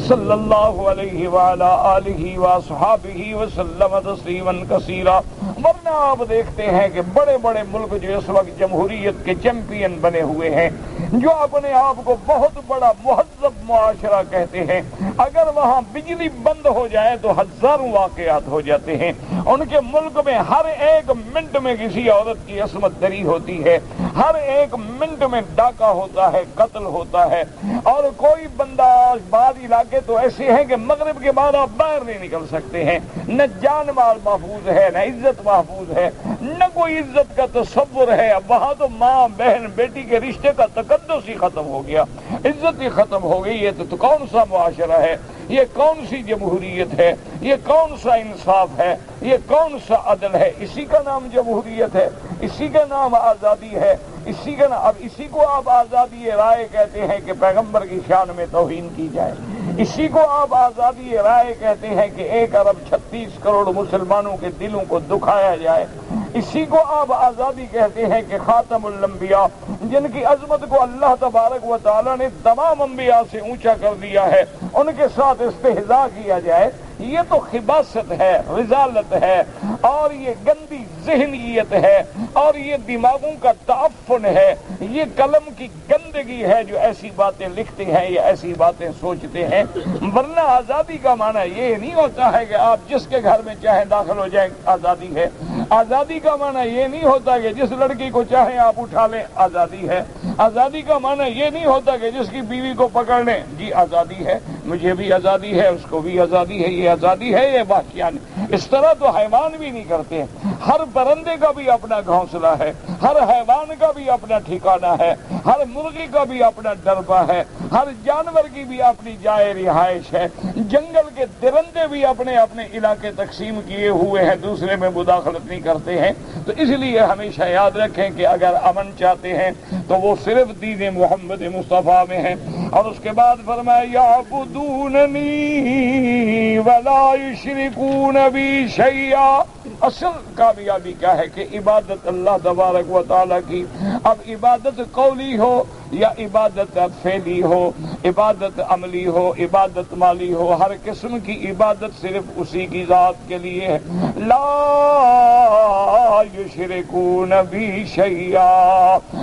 صلی اللہ علیہ وآلہ آلہ واصحابہ وسلم تسلیما کثیرا۔ ورنہ آپ دیکھتے ہیں کہ بڑے بڑے ملک جو اس وقت جمہوریت کے چیمپئن بنے ہوئے ہیں، جو اپنے آپ کو بہت بڑا مہذب معاشرہ کہتے ہیں، اگر وہاں بجلی بند ہو جائے تو ہزاروں واقعات ہو جاتے ہیں۔ ان کے ملک میں ہر ایک منٹ میں کسی عورت کی عصمت دری ہوتی ہے، ہر ایک منٹ میں ڈاکہ ہوتا ہے، قتل ہوتا ہے، اور کوئی بندہ بعض علاقے تو ایسے ہیں کہ مغرب کے بعد آپ باہر نہیں نکل سکتے ہیں، نہ جان مال محفوظ ہے، نہ عزت محفوظ ہے، نہ کوئی عزت کا تصور ہے۔ وہاں تو ماں بہن بیٹی کے رشتے کا تقدس ہی ختم ہو گیا، عزت ہی ختم ہو گئی ہے۔ تو کون سا معاشرہ ہے یہ؟ کون سی جمہوریت ہے یہ؟ کون سا انصاف ہے یہ؟ کون سا عدل ہے؟ اسی کا نام جمہوریت ہے، اسی کا نام آزادی ہے، اسی کا نام۔ اب اسی کو آپ آزادی رائے کہتے ہیں کہ پیغمبر کی شان میں توہین کی جائے، اسی کو آپ آزادی رائے کہتے ہیں کہ 1 ارب 36 کروڑ مسلمانوں کے دلوں کو دکھایا جائے، اسی کو آپ آزادی کہتے ہیں کہ خاتم الانبیاء، جن کی عظمت کو اللہ تبارک و تعالی نے تمام انبیاء سے اونچا کر دیا ہے، ان کے ساتھ استہزاء کیا جائے۔ یہ تو خباثت ہے، رذالت ہے، اور یہ گندی ذہنیت ہے، اور یہ دماغوں کا تعفن ہے، یہ قلم کی گندگی ہے جو ایسی باتیں لکھتے ہیں یا ایسی باتیں سوچتے ہیں۔ ورنہ آزادی کا معنی یہ نہیں ہوتا ہے کہ آپ جس کے گھر میں چاہیں داخل ہو جائیں، آزادی ہے۔ آزادی کا معنی یہ نہیں ہوتا کہ جس لڑکی کو چاہیں آپ اٹھا لیں، آزادی ہے۔ آزادی کا معنی یہ نہیں ہوتا کہ جس کی بیوی کو پکڑ لیں، جی آزادی ہے۔ مجھے بھی آزادی ہے، اس کو بھی آزادی ہے، یہ آزادی ہے، یہ واقعہ نہیں۔ اس طرح تو حیوان بھی نہیں کرتے ہیں۔ ہر پرندے کا بھی اپنا گھونسلہ ہے، ہر حیوان کا بھی اپنا ٹھکانہ ہے، ہر مرغی کا بھی اپنا ڈربہ ہے، ہر جانور کی بھی اپنی جائے رہائش ہے، جنگل کے درندے بھی اپنے اپنے علاقے تقسیم کیے ہوئے ہیں، دوسرے میں مداخلت نہیں کرتے ہیں۔ تو اس لیے ہمیشہ یاد رکھیں کہ اگر امن چاہتے ہیں تو وہ صرف دین محمد مصطفیٰ میں ہے۔ اور اس کے بعد فرمایا یعبدوننی ولا یشرکون بی شیئا۔ اصل کامیابی کیا ہے کہ عبادت اللہ تبارک و تعالیٰ کی، اب عبادت قولی ہو یا عبادت فعلی ہو، عبادت عملی ہو، عبادت مالی ہو، ہر قسم کی عبادت صرف اسی کی ذات کے لیے ہے۔ لا یشرکون بی شیئا،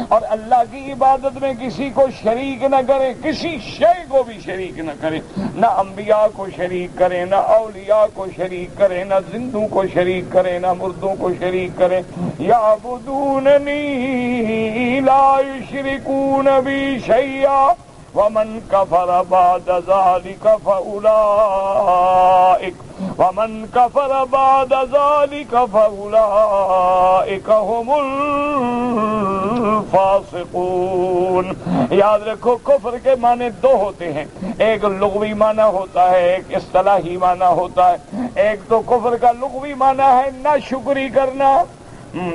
اور اللہ کی عبادت میں کسی کو شریک نہ کرے، کسی شے کو بھی شریک نہ کرے، نہ انبیاء کو شریک کرے، نہ اولیاء کو شریک کرے، نہ زندوں کو شریک کرے، نہ مردوں کو شریک کرے۔ یعبدوننی لا یشرکون بی شیئا ومن کفر بعد ذلک فأولئک هم الفاسقون۔ یاد رکھو کفر کے معنی دو ہوتے ہیں، ایک لغوی معنی ہوتا ہے، ایک اصطلاحی معنی ہوتا ہے۔ ایک تو کفر کا لغوی معنی ہے ناشکری کرنا،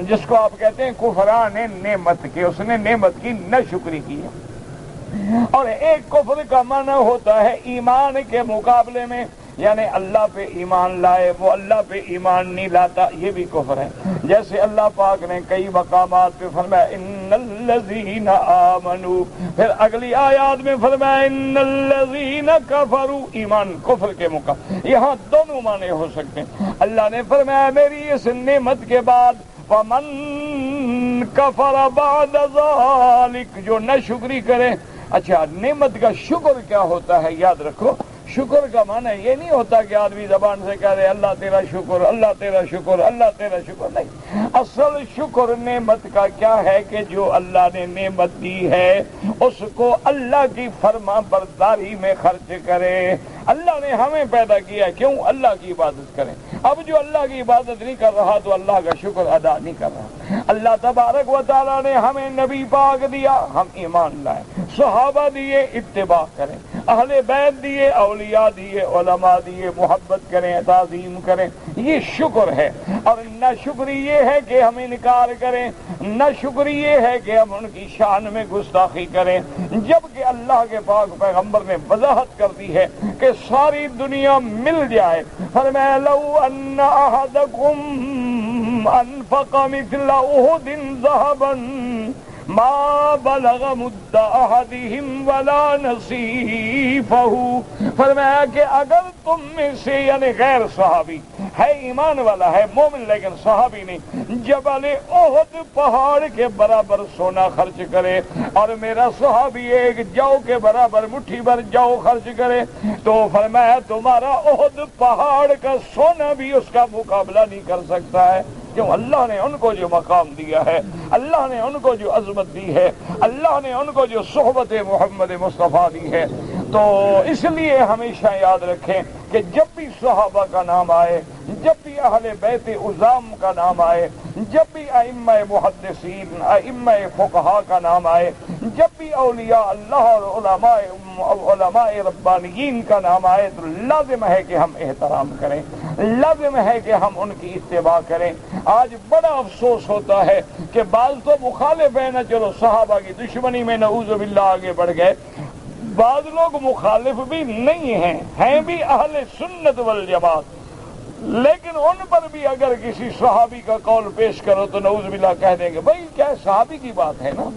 جس کو آپ کہتے ہیں کفران نعمت کے، اس نے نعمت کی ناشکری کی ہے۔ اور ایک کفر کا معنی ہوتا ہے ایمان کے مقابلے میں، یعنی اللہ پہ ایمان لائے وہ اللہ پہ ایمان نہیں لاتا، یہ بھی کفر ہے۔ جیسے اللہ پاک نے کئی مقامات پہ فرمایا ان الذین آمنوا، پھر اگلی آیات میں فرمایا ان الذین کفروا، ایمان کفر کے مقابلے۔ یہاں دونوں معنی ہو سکتے ہیں۔ اللہ نے فرمایا میری اس نعمت کے بعد ومن کفر بعد ذلک، جو نہ شکری کرے۔ اچھا، نعمت کا شکر کیا ہوتا ہے؟ یاد رکھو شکر کا معنی یہ نہیں ہوتا کہ آدمی زبان سے کہہ رہے اللہ تیرا شکر، اللہ تیرا شکر، اللہ تیرا شکر، نہیں۔ اصل شکر نعمت کا کیا ہے کہ جو اللہ نے نعمت دی ہے اس کو اللہ کی فرما برداری میں خرچ کرے۔ اللہ نے ہمیں پیدا کیا کیوں؟ اللہ کی عبادت کریں۔ اب جو اللہ کی عبادت نہیں کر رہا تو اللہ کا شکر ادا نہیں کر رہا۔ اللہ تبارک و تعالیٰ نے ہمیں نبی پاک دیا، ہم ایمان لائیں، صحابہ دیے، اتباع کریں، اہل بیت دیے، اولیاء دیے، علماء دیے، محبت کریں، تعظیم کریں، یہ شکر ہے۔ اور نہ شکری یہ ہے کہ ہم انکار کریں، نہ شکری یہ ہے کہ ہم ان کی شان میں گستاخی کریں، جبکہ اللہ کے پاک پیغمبر نے وضاحت کر دی ہے کہ ساری دنیا مل جائے، فرمایا لو ان احدکم انفق مثل احد ذهبا ما بلغ مد احدهم ولا نصیفہ۔ فرمایا کہ اگر تم میں سے، یعنی غیر صحابی ہے، ایمان والا ہے، مومن لیکن صحابی نہیں، جبل احد پہاڑ کے برابر سونا خرچ کرے اور میرا صحابی ایک جو کے برابر مٹھی بھر جو خرچ کرے، تو فرمایا تمہارا احد پہاڑ کا سونا بھی اس کا مقابلہ نہیں کر سکتا ہے۔ کیوں؟ اللہ نے ان کو جو مقام دیا ہے، اللہ نے ان کو جو عظمت دی ہے، اللہ نے ان کو جو صحبت محمد مصطفیٰ دی ہے۔ تو اس لیے ہمیشہ یاد رکھیں کہ جب بھی صحابہ کا نام آئے، جب بھی اہل بیت عظام کا نام آئے، جب بھی ائمہ محدثین، ائمہ فقہا کا نام آئے، جب بھی اولیاء اللہ اور علماء ربانیین کا نام آئے تو لازم ہے کہ ہم احترام کریں، لازم ہے کہ ہم ان کی اتباع کریں۔ آج بڑا افسوس ہوتا ہے کہ بعض تو مخالف ہیں، نہ چلو صحابہ کی دشمنی میں نعوذ باللہ آگے بڑھ گئے، بعض لوگ مخالف بھی نہیں ہیں بھی اہل سنت والجماعت، لیکن ان پر بھی اگر کسی صحابی کا قول پیش کرو تو نعوذ باللہ کہہ دیں گے بھائی کیا صحابی کی بات ہے نا۔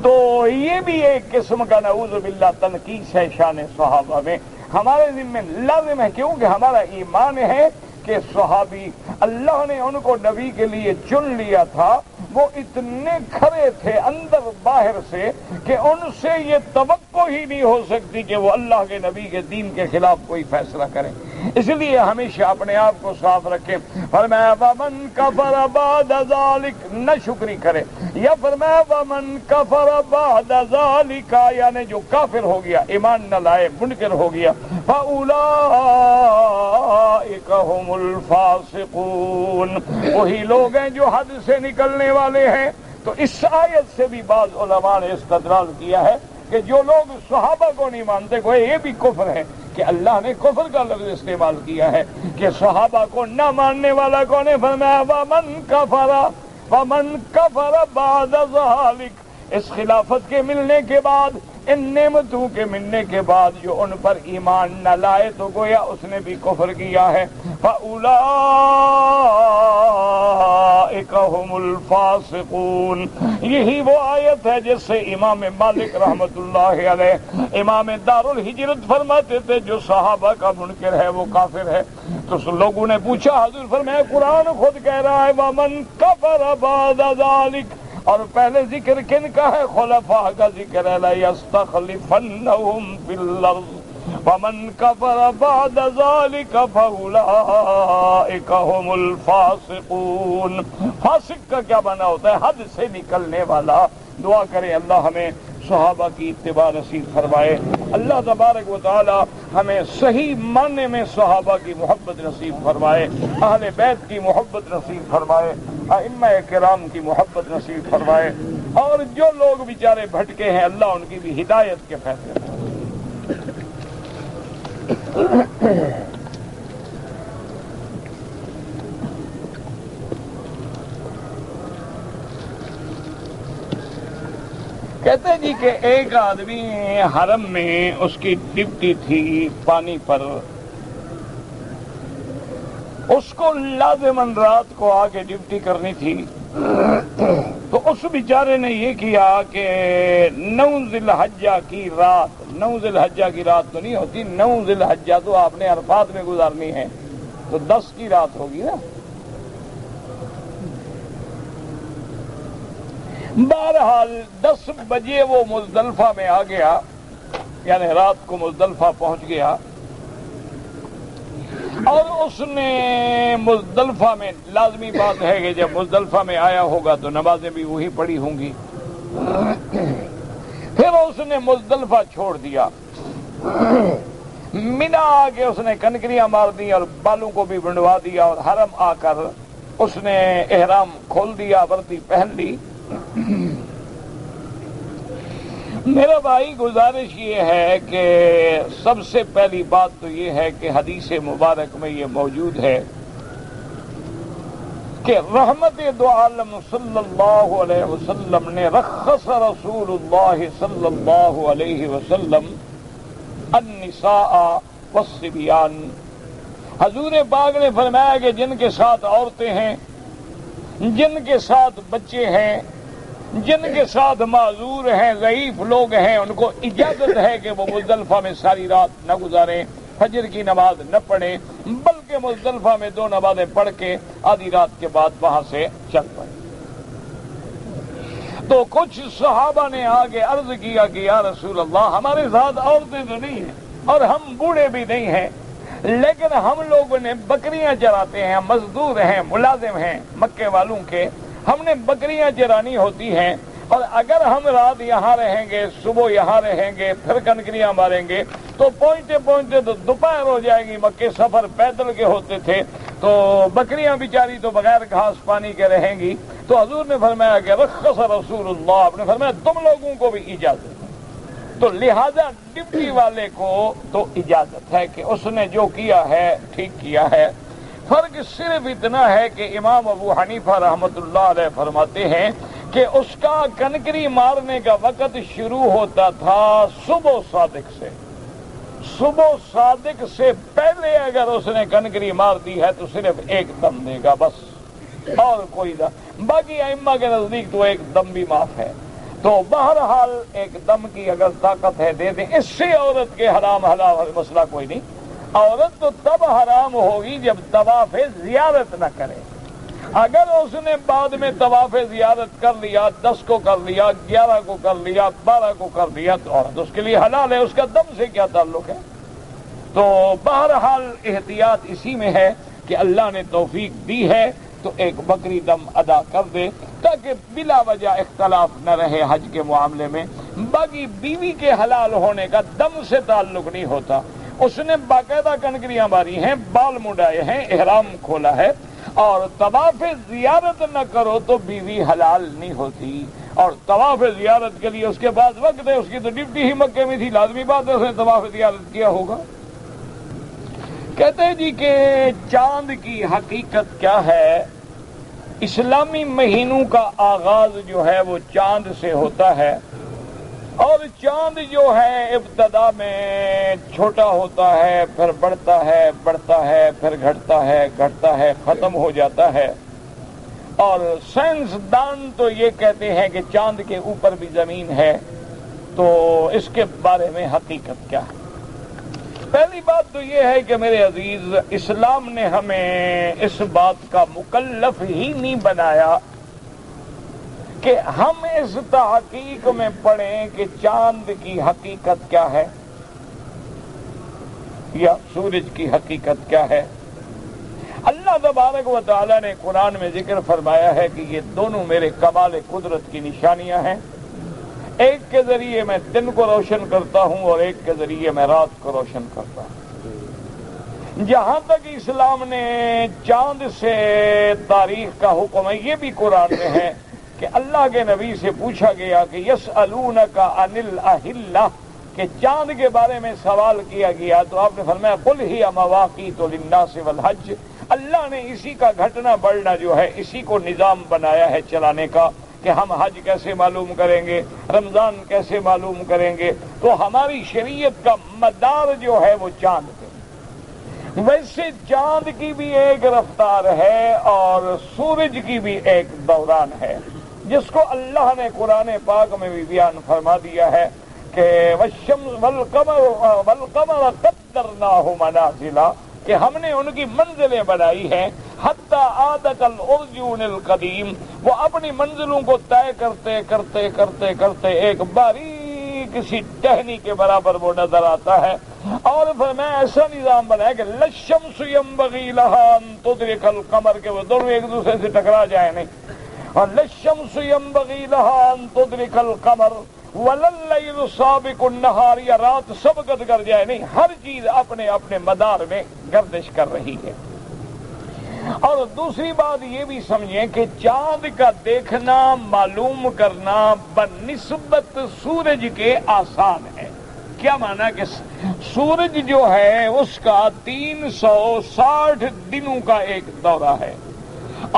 تو یہ بھی ایک قسم کا نعوذ باللہ تنقیص ہے شان صحابہ میں۔ ہمارے ذمہ لازم ہے، کیونکہ ہمارا ایمان ہے کہ صحابی اللہ نے ان کو نبی کے لیے چن لیا تھا، وہ اتنے کھڑے تھے اندر باہر سے کہ ان سے یہ توقع ہی نہیں ہو سکتی کہ وہ اللہ کے نبی کے دین کے خلاف کوئی فیصلہ کریں. اس لیے ہمیشہ اپنے آپ کو صاف رکھیں. فرمایا ومن کفر بعد ذلک، نہ شکری کرے، یا فرمایا ومن کفر بعد ذلک، یعنی جو کافر ہو گیا، ایمان نہ لائے، منکر ہو گیا، فاولئک هم الفاسقون، وہی لوگ ہیں جو حد سے نکلنے والے ہیں. تو اس آیت سے بھی بعض علماء نے استدلال کیا ہے کہ جو لوگ صحابہ کو نہیں مانتے گویا یہ بھی کفر ہے، کہ اللہ نے کفر کا لفظ استعمال کیا ہے کہ صحابہ کو نہ ماننے والا کون ہے. فرمایا ومن کفر بعد ذلک، اس خلافت کے ملنے کے بعد، ان نعمتوں کے ملنے کے بعد جو ان پر ایمان نہ لائے تو گویا اس نے بھی کفر کیا ہے. فَأُولَٰئِكَ هُمُ الْفَاسِقُونَ، یہی وہ آیت ہے جس سے امام مالک رحمت اللہ علیہ، امام دار الہجرت فرماتے تھے جو صحابہ کا منکر ہے وہ کافر ہے. تو لوگوں نے پوچھا حضور فرمایا قرآن خود کہہ رہا ہے وَمَن كَفَرَ بَعْدَ ذَلِكَ، اور پہلے ذکر کن کا ہے؟ خلفاء کا ذکر ہے. لَيَسْتَخْلِفَنَّهُمْ فِي الْأَرْضِ وَمَنْ كَفَرَ بَعْدَ ذَلِكَ فَأُولَئِكَ هُمُ الْفَاسِقُونَ. فاسق کا کیا معنی ہوتا ہے؟ حد سے نکلنے والا. دعا کریں اللہ ہمیں صحابہ کی اتباع نصیب فرمائے. اللہ تبارک و تعالی ہمیں صحیح معنی میں صحابہ کی محبت نصیب فرمائے، اہل بیت کی محبت نصیب فرمائے، ائمہ کرام کی محبت نصیب فرمائے، اور جو لوگ بیچارے بھٹکے ہیں اللہ ان کی بھی ہدایت کے فیصلے فرمائے. کہتے ہیں جی کہ ایک آدمی حرم میں اس کی ڈیوٹی تھی پانی پر، اس کو لازماً رات کو آ کے ڈیوٹی کرنی تھی. تو اس بیچارے نے یہ کیا کہ 9 ذی الحجہ کی رات، 9 ذی الحجہ کی رات تو نہیں ہوتی، 9 ذی الحجہ تو آپ نے عرفات میں گزارنی ہے، تو 10 کی رات ہوگی نا. بہرحال 10 بجے وہ مزدلفہ میں آ گیا، یعنی رات کو مزدلفہ پہنچ گیا، اور اس نے مزدلفہ میں، لازمی بات ہے کہ جب مزدلفہ میں آیا ہوگا تو نمازیں بھی وہی پڑھی ہوں گی. پھر اس نے مزدلفہ چھوڑ دیا، منا آ کے اس نے کنکریاں مار دی اور بالوں کو بھی بنڈوا دیا، اور حرم آ کر اس نے احرام کھول دیا، وردی پہن لی. میرا بھائی گزارش یہ ہے کہ سب سے پہلی بات تو یہ ہے کہ حدیث مبارک میں یہ موجود ہے کہ رحمت دو عالم صلی اللہ علیہ وسلم نے رخص رسول اللہ صلی اللہ علیہ وسلم النساء والصبیان، حضور پاک نے فرمایا کہ جن کے ساتھ عورتیں ہیں، جن کے ساتھ بچے ہیں، جن کے ساتھ معذور ہیں، ضعیف لوگ ہیں، ان کو اجازت ہے کہ وہ مزدلفہ میں ساری رات نہ گزاریں، فجر کی نماز نہ پڑھیں، بلکہ مزدلفہ میں 2 نمازیں پڑھ کے آدھی رات کے بعد وہاں سے چل پڑیں. تو کچھ صحابہ نے آگے عرض کیا کہ یا رسول اللہ ہمارے ساتھ عورتیں تو نہیں ہیں اور ہم بوڑھے بھی نہیں ہیں، لیکن ہم لوگوں نے بکریاں چراتے ہیں، مزدور ہیں، ملازم ہیں مکے والوں کے، ہم نے بکریاں چرانی ہوتی ہیں، اور اگر ہم رات یہاں رہیں گے، صبح یہاں رہیں گے، پھر کنکریاں ماریں گے تو پہنچتے پہنچتے تو دوپہر ہو جائے گی. مکے سفر پیدل کے ہوتے تھے تو بکریاں بیچاری تو بغیر گھاس پانی کے رہیں گی. تو حضور نے فرمایا کہ رخص رسول اللہ، آپ نے فرمایا تم لوگوں کو بھی اجازت ہے. تو لہذا ڈپٹی والے کو تو اجازت ہے کہ اس نے جو کیا ہے ٹھیک کیا ہے. فرق صرف اتنا ہے کہ امام ابو حنیفہ رحمت اللہ علیہ فرماتے ہیں کہ اس کا کنکری مارنے کا وقت شروع ہوتا تھا صبح صادق سے. صبح صادق سے پہلے اگر اس نے کنکری مار دی ہے تو صرف ایک دم دے گا بس، اور کوئی دم. باقی ائمہ کے نزدیک تو ایک دم بھی معاف ہے. تو بہرحال ایک دم کی اگر طاقت ہے دے دیں. اس سے عورت کے حرام حلال مسئلہ کوئی نہیں. عورت تو تب حرام ہوگی جب طواف زیارت نہ کرے، اگر اس نے بعد میں طواف زیارت کر لیا، 10 کو کر لیا، 11 کو کر لیا، 12 کو کر لیا تو عورت اس کے لیے حلال ہے، اس کا دم سے کیا تعلق ہے؟ تو بہرحال احتیاط اسی میں ہے کہ اللہ نے توفیق دی ہے تو ایک بکری دم ادا کر دے تاکہ بلا وجہ اختلاف نہ رہے حج کے معاملے میں۔ باقی بیوی کے حلال ہونے کا دم سے تعلق نہیں ہوتا، اس نے باقاعدہ کنکریاں ماری ہیں، بال مڈائے ہیں، احرام کھولا ہے، اور طواف زیارت نہ کرو تو بیوی حلال نہیں ہوتی۔ اور طواف زیارت کے لیے اس کے بعد وقت ہے، اس کی تو ڈیوٹی ہی مکے میں تھی، لازمی بات ہے اس نے طواف زیارت کیا ہوگا۔ کہتے ہیں جی کہ چاند کی حقیقت کیا ہے؟ اسلامی مہینوں کا آغاز جو ہے وہ چاند سے ہوتا ہے، اور چاند جو ہے ابتدا میں چھوٹا ہوتا ہے، پھر بڑھتا ہے، پھر گھٹتا ہے، ختم ہو جاتا ہے۔ اور سائنسدان تو یہ کہتے ہیں کہ چاند کے اوپر بھی زمین ہے، تو اس کے بارے میں حقیقت کیا ہے؟ پہلی بات تو یہ ہے کہ میرے عزیز، اسلام نے ہمیں اس بات کا مکلف ہی نہیں بنایا کہ ہم اس تحقیق میں پڑھیں کہ چاند کی حقیقت کیا ہے یا سورج کی حقیقت کیا ہے۔ اللہ تبارک و تعالی نے قرآن میں ذکر فرمایا ہے کہ یہ دونوں میرے کمال قدرت کی نشانیاں ہیں، ایک کے ذریعے میں دن کو روشن کرتا ہوں اور ایک کے ذریعے میں رات کو روشن کرتا ہوں۔ جہاں تک اسلام نے چاند سے تاریخ کا حکم ہے، یہ بھی قرآن میں ہے کہ اللہ کے نبی سے پوچھا گیا کہ یسألونک عن الأہلہ، کہ چاند کے بارے میں سوال کیا گیا تو آپ نے فرمایا قل ہی مواقیت للناس والحج، اللہ نے اسی کا گھٹنا بڑھنا جو ہے اسی کو نظام بنایا ہے چلانے کا کہ ہم حج کیسے معلوم کریں گے، رمضان کیسے معلوم کریں گے، تو ہماری شریعت کا مدار جو ہے وہ چاند پہ۔ ویسے چاند کی بھی ایک رفتار ہے اور سورج کی بھی ایک دوران ہے، جس کو اللہ نے قرآن پاک میں بھی بیان فرما دیا ہے کہ والشمس والقمر قدرناہ منازلا، کہ ہم نے ان کی منزلیں بنائی ہیں، حتی عادت الارجون القدیم، وہ اپنی منزلوں کو طے کرتے کرتے کرتے کرتے ایک باریک سی ٹہنی کے برابر وہ نظر آتا ہے۔ اور پھر میں ایسا نظام بنایا کہ للشمس ينبغي لها ان تدرك القمر، کہ وہ دونوں ایک دوسرے سے ٹکرا جائیں نہیں، اور للشمس ينبغي لها ان تدرك القمر ولللیل سابق النہار، یا رات سبقت کر جائے نہیں، ہر چیز اپنے اپنے مدار میں گردش کر رہی ہے۔ اور دوسری بات یہ بھی سمجھیں کہ چاند کا دیکھنا معلوم کرنا بنسبت سورج کے آسان ہے۔ کیا معنی کہ سورج جو ہے اس کا 360 دنوں کا ایک دورہ ہے،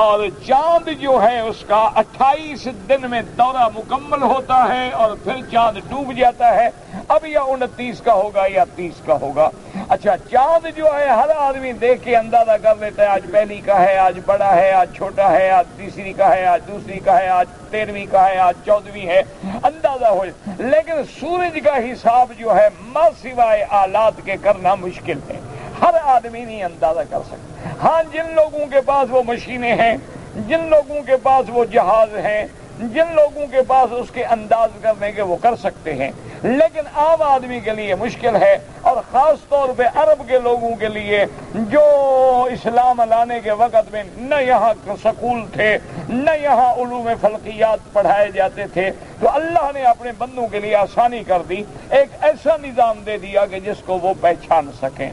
اور چاند جو ہے اس کا 28 دن میں دورہ مکمل ہوتا ہے اور پھر چاند ڈوب جاتا ہے، اب یا 29 کا ہوگا یا 30 کا ہوگا۔ اچھا، چاند جو ہے ہر آدمی دیکھ کے اندازہ کر لیتا ہے، آج پہلی کا ہے، آج بڑا ہے، آج چھوٹا ہے، آج تیسری کا ہے، آج دوسری کا ہے، آج 13ویں کا ہے، آج 14ویں ہے، اندازہ ہو جائے۔ لیکن سورج کا حساب جو ہے ما سوائے آلات کے کرنا مشکل ہے، ہر آدمی نہیں اندازہ کر سکتا۔ ہاں، جن لوگوں کے پاس وہ مشینیں ہیں، جن لوگوں کے پاس وہ جہاز ہیں، جن لوگوں کے پاس اس کے انداز کرنے کے وہ کر سکتے ہیں، لیکن عام آدمی کے لیے مشکل ہے، اور خاص طور پہ عرب کے لوگوں کے لیے جو اسلام لانے کے وقت میں نہ یہاں سکول تھے، نہ یہاں علوم فلکیات پڑھائے جاتے تھے، تو اللہ نے اپنے بندوں کے لیے آسانی کر دی، ایک ایسا نظام دے دیا کہ جس کو وہ پہچان سکیں۔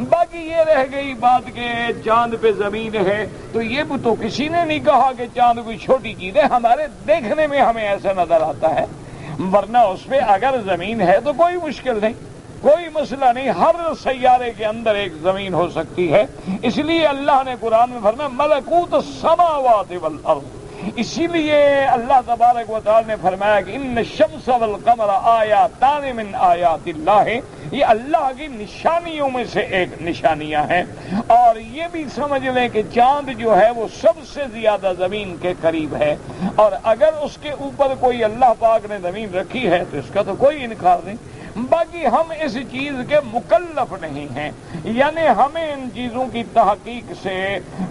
باقی یہ رہ گئی بات کہ چاند پہ زمین ہے، تو یہ بھی تو کسی نے نہیں کہا کہ چاند کوئی چھوٹی چیز ہے، ہمارے دیکھنے میں ہمیں ایسا نظر آتا ہے، ورنہ اس پہ اگر زمین ہے تو کوئی مشکل نہیں، کوئی مسئلہ نہیں، ہر سیارے کے اندر ایک زمین ہو سکتی ہے۔ اس لیے اللہ نے قرآن میں فرمایا ملکوت السماوات والارض، اسی لیے اللہ تبارک و تعالی نے فرمایا کہ ان الشمس والقمر آیاتان من آیات اللہ، یہ اللہ کی نشانیوں میں سے ایک نشانیاں ہیں۔ اور یہ بھی سمجھ لیں کہ چاند جو ہے وہ سب سے زیادہ زمین کے قریب ہے، اور اگر اس کے اوپر کوئی اللہ پاک نے زمین رکھی ہے تو اس کا تو کوئی انکار نہیں۔ باقی ہم اس چیز کے مکلف نہیں ہیں، یعنی ہمیں ان چیزوں کی تحقیق سے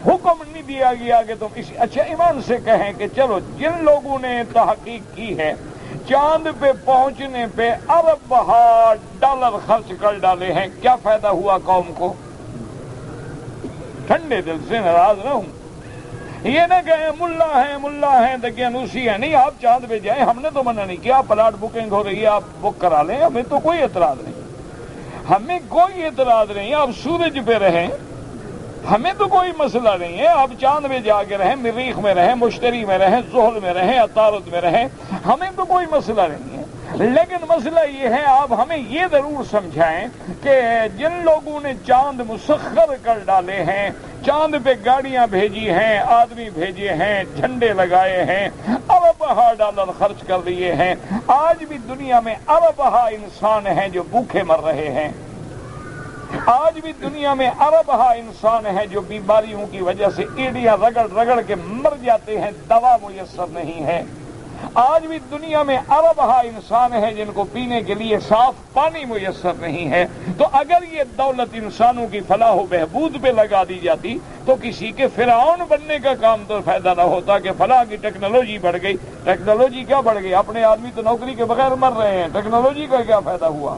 حکم نہیں دیا گیا کہ تم اس اچھا ایمان سے کہیں کہ چلو جن لوگوں نے تحقیق کی ہے چاند پہ پہنچنے پہ ارب بہا ڈالر خرچ کر ڈالے ہیں، کیا فائدہ ہوا قوم کو؟ ٹھنڈے دل سے ناراض نہ ہوں، یہ نہ کہیں ملا ہیں دقیانوسی ہیں، نہیں آپ چاند پہ جائیں، ہم نے تو منع نہیں کیا، پلاٹ بکنگ ہو رہی ہے آپ بک کرا لیں، ہمیں تو کوئی اعتراض نہیں، ہمیں کوئی اعتراض نہیں، آپ سورج پہ رہیں، ہمیں تو کوئی مسئلہ نہیں ہے، آپ چاند میں جا کے رہیں، مریخ میں رہیں، مشتری میں رہیں، زحل میں رہیں، عطارد میں رہیں، ہمیں تو کوئی مسئلہ نہیں ہے، لیکن مسئلہ یہ ہے آپ ہمیں یہ ضرور سمجھائیں کہ جن لوگوں نے چاند مسخر کر ڈالے ہیں، چاند پہ گاڑیاں بھیجی ہیں، آدمی بھیجے ہیں، جھنڈے لگائے ہیں، اربہا ڈالر خرچ کر دیے ہیں، آج بھی دنیا میں اربہا انسان ہیں جو بھوکے مر رہے ہیں، آج بھی دنیا میں اربہا انسان ہیں جو بیماریوں کی وجہ سے ایڑیاں رگڑ رگڑ کے مر جاتے ہیں، دوا میسر نہیں ہے، آج بھی دنیا میں اربہا انسان ہیں جن کو پینے کے لیے صاف پانی میسر نہیں ہے، تو اگر یہ دولت انسانوں کی فلاح و بہبود پہ لگا دی جاتی تو کسی کے فرعون بننے کا کام تو فائدہ نہ ہوتا کہ فلاح کی ٹیکنالوجی بڑھ گئی، ٹیکنالوجی کیا بڑھ گئی؟ اپنے آدمی تو نوکری کے بغیر مر رہے ہیں، ٹیکنالوجی کا کیا فائدہ ہوا؟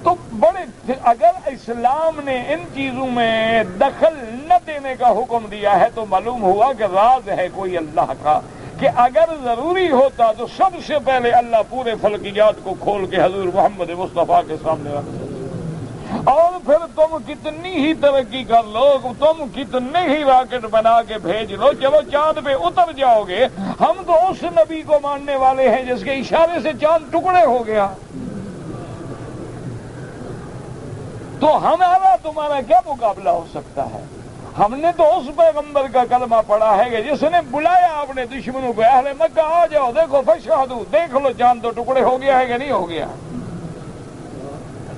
تو بڑے اگر اسلام نے ان چیزوں میں دخل نہ دینے کا حکم دیا ہے تو معلوم ہوا کہ راز ہے کوئی اللہ کا، کہ اگر ضروری ہوتا تو سب سے پہلے اللہ پورے فلکیات کو کھول کے حضور محمد مصطفیٰ کے سامنے رکھ، اور پھر تم کتنی ہی ترقی کر لو، تم کتنے ہی راکٹ بنا کے بھیج لو، چلو چاند پہ اتر جاؤ گے، ہم تو اس نبی کو ماننے والے ہیں جس کے اشارے سے چاند ٹکڑے ہو گیا، تو ہمارا تمہارا کیا مقابلہ ہو سکتا ہے؟ ہم نے تو اس پیغمبر کا کلمہ پڑھا ہے کہ جس نے بلایا اپنے دشمنوں کو، اہل مکہ آ جاؤ، دیکھو فشہدوا، دیکھ لو چاند تو ٹکڑے ہو گیا ہے کہ نہیں ہو گیا؟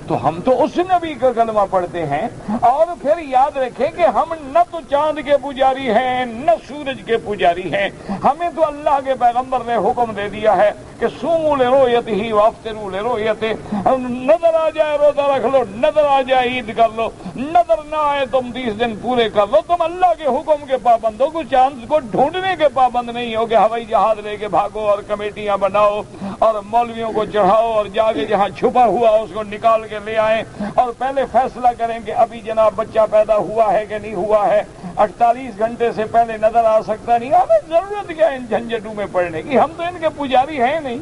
تو ہم تو اس نبی کا کلمہ پڑھتے ہیں، اور پھر یاد رکھیں کہ ہم نہ تو چاند کے پجاری ہیں نہ سورج کے پجاری ہیں، ہمیں تو اللہ کے پیغمبر نے حکم دے دیا ہے کہ صوموا لرؤیتہ وافطروا لرؤیتہ، نظر آ جائے روزہ رکھ لو، نظر آ جائے عید کر لو، نظر نہ آئے تم 30 دن پورے کر لو، تم اللہ کے حکم کے پابند ہو، کوئی چاند کو ڈھونڈنے کے پابند نہیں ہو کہ ہوائی جہاز لے کے بھاگو اور کمیٹیاں بناؤ اور مولویوں کو چڑھاؤ اور جا کے جہاں چھپا ہوا اس کو نکال کے لے آئیں اور پہلے فیصلہ کریں کہ ابھی جناب بچہ پیدا ہوا ہے کہ نہیں ہوا ہے، 48 گھنٹے سے پہلے نظر آ سکتا نہیں، ہمیں ضرورت کیا ان جھنجھٹوں میں پڑنے کی؟ ہم تو ان کے پجاری ہیں نہیں،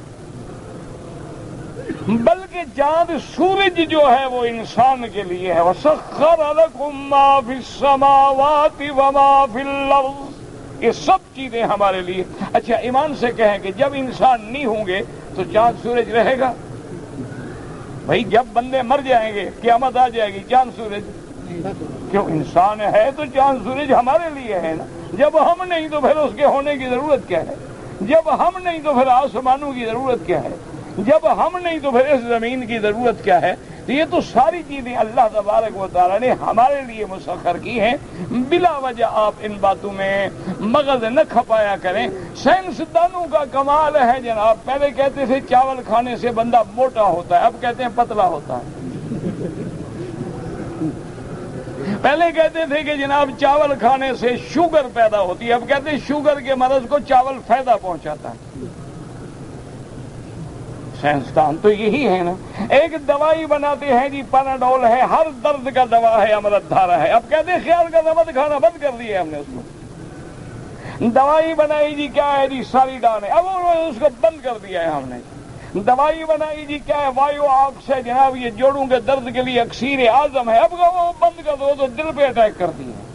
بلکہ چاند سورج جو ہے وہ انسان کے لیے ہے، وَسَخَّرَ لَكُم مَّا فِي السَّمَاوَاتِ وَمَا فِي الْأَرْضِ، یہ سب چیزیں ہمارے لیے۔ اچھا ایمان سے کہیں کہ جب انسان نہیں ہوں گے تو چاند سورج رہے گا؟ بھائی جب بندے مر جائیں گے قیامت آ جائے گی، چاند سورج کیوں؟ انسان ہے تو چاند سورج ہمارے لیے ہے نا، جب ہم نہیں تو پھر اس کے ہونے کی ضرورت کیا ہے؟ جب ہم نہیں تو پھر آسمانوں کی ضرورت کیا ہے؟ جب ہم نہیں تو پھر اس زمین کی ضرورت کیا ہے؟ تو یہ تو ساری چیزیں اللہ تبارک و تعالیٰ نے ہمارے لیے مسخر کی ہیں، بلا وجہ آپ ان باتوں میں مغز نہ کھپایا کریں۔ سائنسدانوں کا کمال ہے جناب، پہلے کہتے تھے چاول کھانے سے بندہ موٹا ہوتا ہے، اب کہتے ہیں پتلا ہوتا ہے۔ پہلے کہتے تھے کہ جناب چاول کھانے سے شوگر پیدا ہوتی ہے، اب کہتے ہیں شوگر کے مرض کو چاول فائدہ پہنچاتا ہے۔ سائنسدان تو یہی ہے نا، ایک دوائی بناتے ہیں جی پیناڈول ہے، ہر درد کا دوا ہے، امرت دھارا ہے، اب کہتے ہیں خیال کا دوا کھانا بند کر دیا ہم نے، اس کو دوائی بنائی جی کیا ہے جی ساریڈان ہے، اب اس کو بند کر دیا ہے ہم نے۔ دوائی بنائی جی کیا ہے وایو آکس ہے جناب، یہ جوڑوں کے درد کے لیے اکسیر اعظم ہے، اب وہ بند کر دو تو دل پہ اٹیک کرتی ہے۔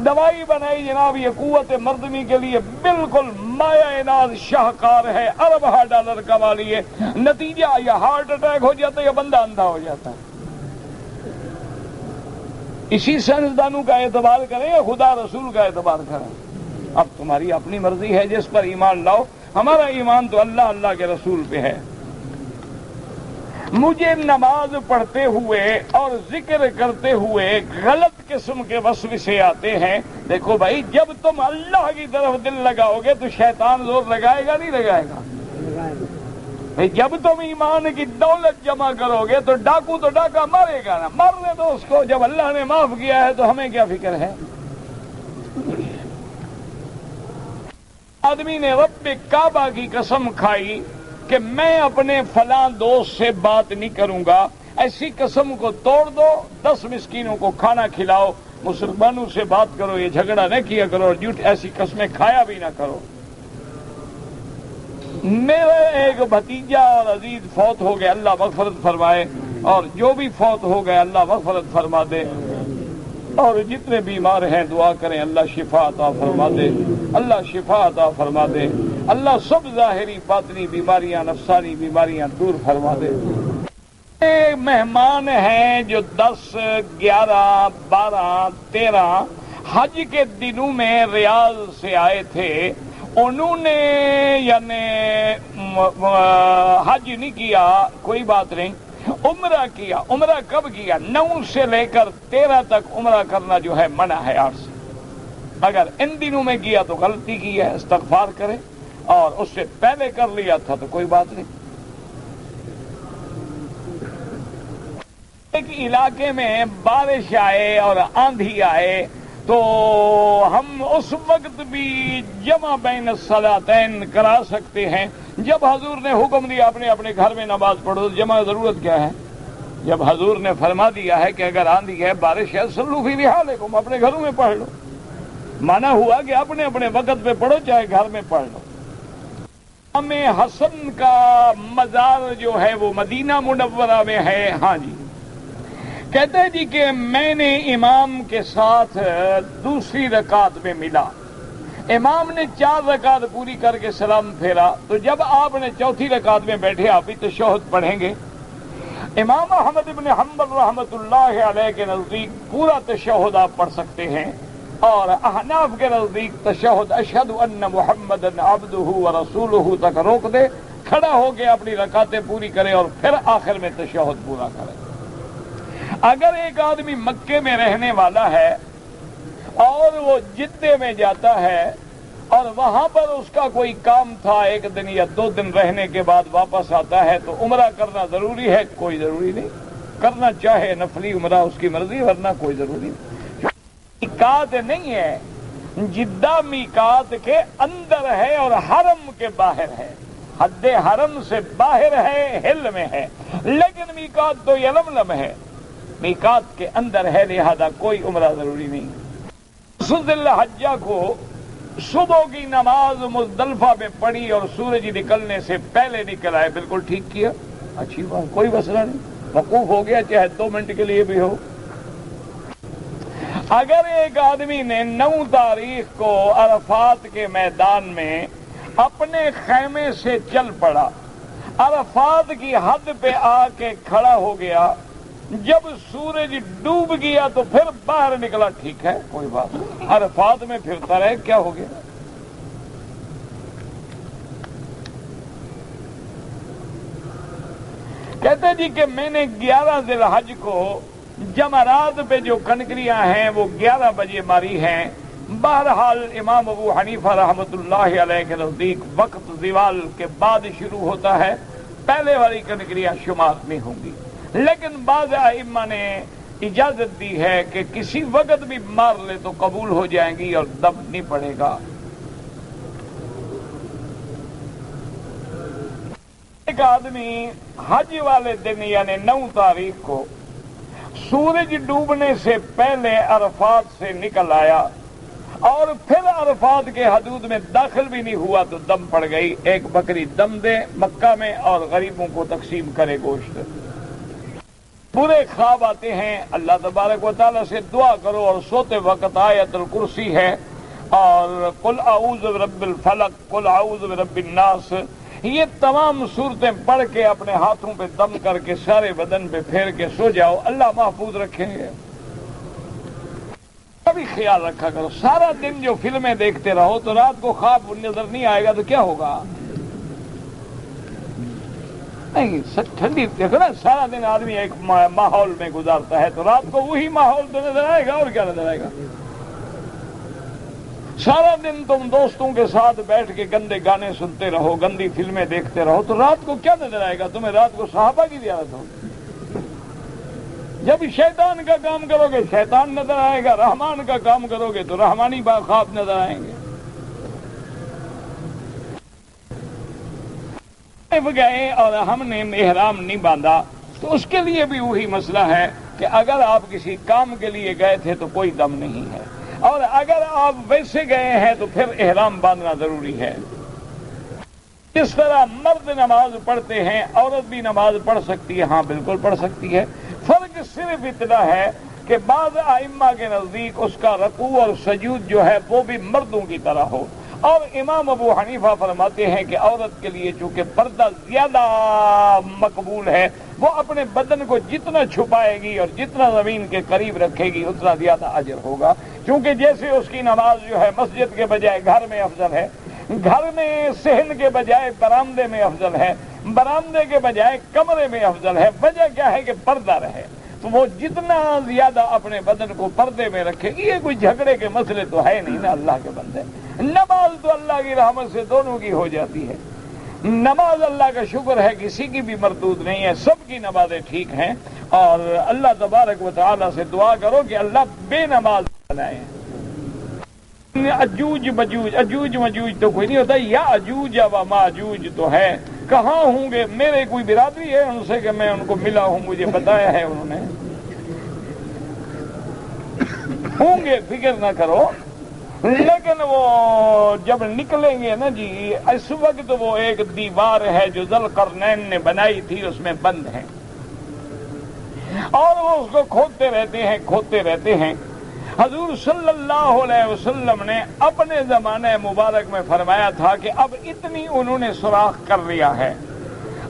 دوائی بنائی جناب یہ قوت مردمی کے لیے بالکل مایہ ناز شاہکار ہے، اربہ ڈالر کما لیے، نتیجہ یا ہارٹ اٹیک ہو جاتا ہے یا بندہ اندھا ہو جاتا ہے۔ اسی سائنسدانوں کا اعتبار کریں یا خدا رسول کا اعتبار کریں؟ اب تمہاری اپنی مرضی ہے، جس پر ایمان لاؤ، ہمارا ایمان تو اللہ کے رسول پہ ہے۔ مجھے نماز پڑھتے ہوئے اور ذکر کرتے ہوئے غلط قسم کے وسوسے آتے ہیں۔ دیکھو بھائی جب تم اللہ کی طرف دل لگاؤ گے تو شیطان زور لگائے گا نہیں لگائے گا؟ جب تم ایمان کی دولت جمع کرو گے تو ڈاکہ مارے گا نا، مرنے دو اس کو، جب اللہ نے معاف کیا ہے تو ہمیں کیا فکر ہے؟ آدمی نے رب کعبہ کی قسم کھائی کہ میں اپنے فلاں دوست سے بات نہیں کروں گا، ایسی قسم کو توڑ دو، 10 مسکینوں کو کھانا کھلاؤ، مسلمانوں سے بات کرو، یہ جھگڑا نہ کیا کرو، اور جھوٹ ایسی قسمیں کھایا بھی نہ کرو۔ میرا ایک بھتیجا اور عزیز فوت ہو گیا، اللہ مغفرت فرمائے، اور جو بھی فوت ہو گئے اللہ مغفرت فرما دے، اور جتنے بیمار ہیں دعا کریں اللہ شفا عطا فرما دے، اللہ شفا عطا فرما دے، اللہ سب ظاہری باطنی بیماریاں نفسانی بیماریاں دور فرما دے۔ مہمان ہیں جو 10، 11، 12، 13 حج کے دنوں میں ریاض سے آئے تھے، انہوں نے یعنی حج نہیں کیا، کوئی بات نہیں، عمرہ کیا۔ عمرہ کب کیا؟ 9 سے لے کر 13 تک عمرہ کرنا جو ہے منع ہے 8 سے۔ اگر ان دنوں میں کیا تو غلطی کی ہے، استغفار کرے، اور اس سے پہلے کر لیا تھا تو کوئی بات نہیں۔ ایک علاقے میں بارش آئے اور آندھی آئے تو ہم اس وقت بھی جمع بین الصلاتین کرا سکتے ہیں۔ جب حضور نے حکم دیا اپنے اپنے گھر میں نماز پڑھو، جمع ضرورت کیا ہے؟ جب حضور نے فرما دیا ہے کہ اگر آندھی ہے، بارش ہے، صلوا فی رحالکم، اپنے گھروں میں پڑھ لو، مانا ہوا کہ اپنے اپنے وقت پہ پڑھو، چاہے گھر میں پڑھ لو۔ امام حسن کا مزار جو ہے وہ مدینہ منورہ میں ہے۔ ہاں جی، کہتے ہیں جی کہ میں نے امام کے ساتھ دوسری رکعت میں ملا، امام نے 4 رکعت پوری کر کے سلام پھیرا، تو جب آپ نے چوتھی رکعت میں بیٹھے، آپ بھی تشہد پڑھیں گے؟ امام احمد بن حنبل رحمۃ اللہ علیہ کے نزدیک پورا تشہد آپ پڑھ سکتے ہیں، اور احناف کے نزدیک تشہد اشہد ان محمد عبدہ ورسولہ تک روک دے، کھڑا ہو کے اپنی رکعتیں پوری کرے اور پھر آخر میں تشہد پورا کرے۔ اگر ایک آدمی مکے میں رہنے والا ہے اور وہ جدے میں جاتا ہے اور وہاں پر اس کا کوئی کام تھا، 1 دن یا 2 دن رہنے کے بعد واپس آتا ہے، تو عمرہ کرنا ضروری ہے؟ کوئی ضروری نہیں، کرنا چاہے نفلی عمرہ اس کی مرضی، ورنہ کوئی ضروری نہیں۔ میقات نہیں ہے، جدہ میقات کے اندر ہے اور حرم کے باہر ہے، حد حرم سے باہر ہے، ہل میں ہے، لیکن میقات تو یلملم ہے، میقات کے اندر ہے، لہذا کوئی عمرہ ضروری نہیں۔ ذی الحجہ کو صبح کی نماز مزدلفہ میں پڑھی اور سورج نکلنے سے پہلے نکل آئے، بالکل ٹھیک کیا، اچھی بات، کوئی مسئلہ نہیں، موقوف ہو گیا، چاہے 2 منٹ کے لیے بھی ہو۔ اگر ایک آدمی نے 9 تاریخ کو عرفات کے میدان میں اپنے خیمے سے چل پڑا، عرفات کی حد پہ آ کے کھڑا ہو گیا، جب سورج ڈوب گیا تو پھر باہر نکلا، ٹھیک ہے، کوئی بات نہیں، عرفات میں پھرتا رہے، کیا ہو گیا؟ کہتے جی کہ میں نے 11 ذی الحج کو جمرات پہ جو کنکریاں ہیں وہ 11 بجے ماری ہیں۔ بہرحال امام ابو حنیفہ رحمۃ اللہ علیہ کے نزدیک وقت زوال کے بعد شروع ہوتا ہے، پہلے والی کنکریاں شمار نہیں ہوں گی، لیکن بعض ائمہ نے اجازت دی ہے کہ کسی وقت بھی مار لے تو قبول ہو جائیں گی اور دم نہیں پڑے گا۔ ایک آدمی حج والے دن یعنی 9 تاریخ کو سورج ڈوبنے سے پہلے عرفات سے نکل آیا اور پھر عرفات کے حدود میں داخل بھی نہیں ہوا تو دم پڑ گئی، ایک بکری دم دے مکہ میں اور غریبوں کو تقسیم کرے گوشت۔ برے خواب آتے ہیں، اللہ تبارک و تعالیٰ سے دعا کرو، اور سوتے وقت آیت الکرسی ہے اور قل اعوذ برب الفلق، قل اعوذ برب الناس، یہ تمام صورتیں پڑھ کے اپنے ہاتھوں پہ دم کر کے سارے بدن پہ پھیر کے سو جاؤ، اللہ محفوظ رکھیں گے۔ کبھی خیال رکھا کرو، سارا دن جو فلمیں دیکھتے رہو تو رات کو خواب نظر نہیں آئے گا تو کیا ہوگا؟ نہیں، ٹھنڈی دیکھو نا، سارا دن آدمی ایک ماحول میں گزارتا ہے تو رات کو وہی ماحول تو نظر آئے گا، اور کیا نظر آئے گا؟ سارا دن تم دوستوں کے ساتھ بیٹھ کے گندے گانے سنتے رہو، گندی فلمیں دیکھتے رہو، تو رات کو کیا نظر آئے گا تمہیں؟ رات کو صحابہ کی زیارت ہوگی۔ جب شیطان کا کام کرو گے شیطان نظر آئے گا، رحمان کا کام کرو گے تو رحمانی خواب نظر آئیں گے۔ گئے اور ہم نے احرام نہیں باندھا تو اس کے لیے بھی وہی مسئلہ ہے کہ اگر آپ کسی کام کے لیے گئے تھے تو کوئی دم نہیں ہے، اور اگر آپ ویسے گئے ہیں تو پھر احرام باندھنا ضروری ہے۔ جس طرح مرد نماز پڑھتے ہیں عورت بھی نماز پڑھ سکتی ہے، ہاں بالکل پڑھ سکتی ہے، فرق صرف اتنا ہے کہ بعض ائمہ کے نزدیک اس کا رکوع اور سجود جو ہے وہ بھی مردوں کی طرح ہو، اور امام ابو حنیفہ فرماتے ہیں کہ عورت کے لیے چونکہ پردہ زیادہ مقبول ہے، وہ اپنے بدن کو جتنا چھپائے گی اور جتنا زمین کے قریب رکھے گی اتنا زیادہ اجر ہوگا، کیونکہ جیسے اس کی نماز جو ہے مسجد کے بجائے گھر میں افضل ہے، گھر میں صحن کے بجائے برآمدے میں افضل ہے، برآمدے کے بجائے کمرے میں افضل ہے۔ وجہ کیا ہے کہ پردہ رہے، تو وہ جتنا زیادہ اپنے بدن کو پردے میں رکھے گی۔ یہ کوئی جھگڑے کے مسئلے تو ہے نہیں نا اللہ کے بندے، نماز تو اللہ کی رحمت سے دونوں کی ہو جاتی ہے۔ نماز اللہ کا شکر ہے کسی کی بھی مردود نہیں ہے، سب کی نمازیں ٹھیک ہیں، اور اللہ تبارک و تعالی سے دعا کرو کہ اللہ بے نماز بنائے۔ اجوج مجوج تو کوئی نہیں ہوتا، یا اجوج و ماجوج تو ہے، کہاں ہوں گے؟ میرے کوئی برادری ہے ان سے کہ میں ان کو ملا ہوں، مجھے بتایا ہے انہوں نے، ہوں گے فکر نہ کرو، لیکن وہ جب نکلیں گے نا جی، اس وقت وہ ایک دیوار ہے جو ذوالقرنین نے بنائی تھی، اس میں بند ہے، اور وہ اس کو کھودتے رہتے ہیں۔ حضور صلی اللہ علیہ وسلم نے اپنے زمانہ مبارک میں فرمایا تھا کہ اب اتنی انہوں نے سوراخ کر لیا ہے،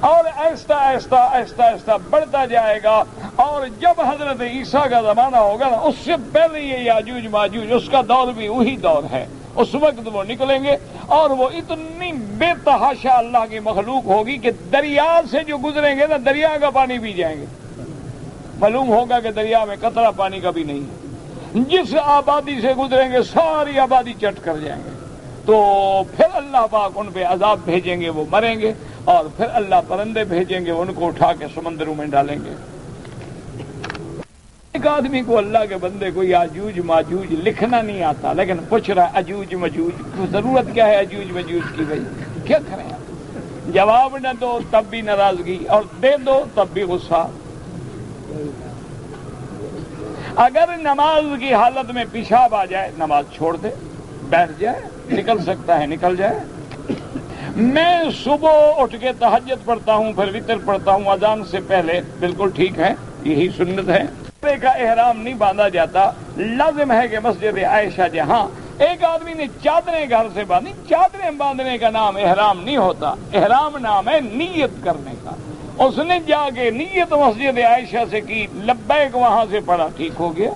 اور آہستہ آہستہ بڑھتا جائے گا، اور جب حضرت عیسیٰ کا زمانہ ہوگا نا، اس سے پہلے یہ یاجوج ماجوج اس کا دور بھی وہی دور ہے، اس وقت وہ نکلیں گے، اور وہ اتنی بے تحاشا اللہ کی مخلوق ہوگی کہ دریا سے جو گزریں گے نا دریا کا پانی پی جائیں گے، معلوم ہوگا کہ دریا میں قطرہ پانی کا بھی نہیں ہے، جس آبادی سے گزریں گے ساری آبادی چٹ کر جائیں گے، تو پھر اللہ پاک ان پہ عذاب بھیجیں گے، وہ مریں گے، اور پھر اللہ پرندے بھیجیں گے، ان کو اٹھا کے سمندروں میں ڈالیں گے۔ ایک آدمی کو اللہ کے بندے کو یاجوج ماجوج لکھنا نہیں آتا، لیکن پوچھ رہا ہے اجوج مجوج، ضرورت کیا ہے اجوج مجوج کی؟ بھائی کیا کریں آپ؟ جواب نہ دو تب بھی ناراضگی، اور دے دو تب بھی غصہ۔ اگر نماز کی حالت میں پیشاب آ جائے نماز چھوڑ دے، بیٹھ جائے، نکل سکتا ہے نکل جائے۔ میں صبح اٹھ کے تہجد پڑھتا ہوں، پھر وتر پڑھتا ہوں اذان سے پہلے، بالکل ٹھیک ہے، یہی سنت ہے۔ کا احرام نہیں باندھا جاتا، لازم ہے کہ مسجد عائشہ جہاں ایک آدمی نے چادریں گھر سے باندھی، چادریں باندھنے کا نام احرام نہیں ہوتا، احرام نام ہے نیت کرنے کا۔ اس نے جا کے نیت مسجد عائشہ سے کی، لبیک وہاں سے پڑھا، ٹھیک ہو گیا۔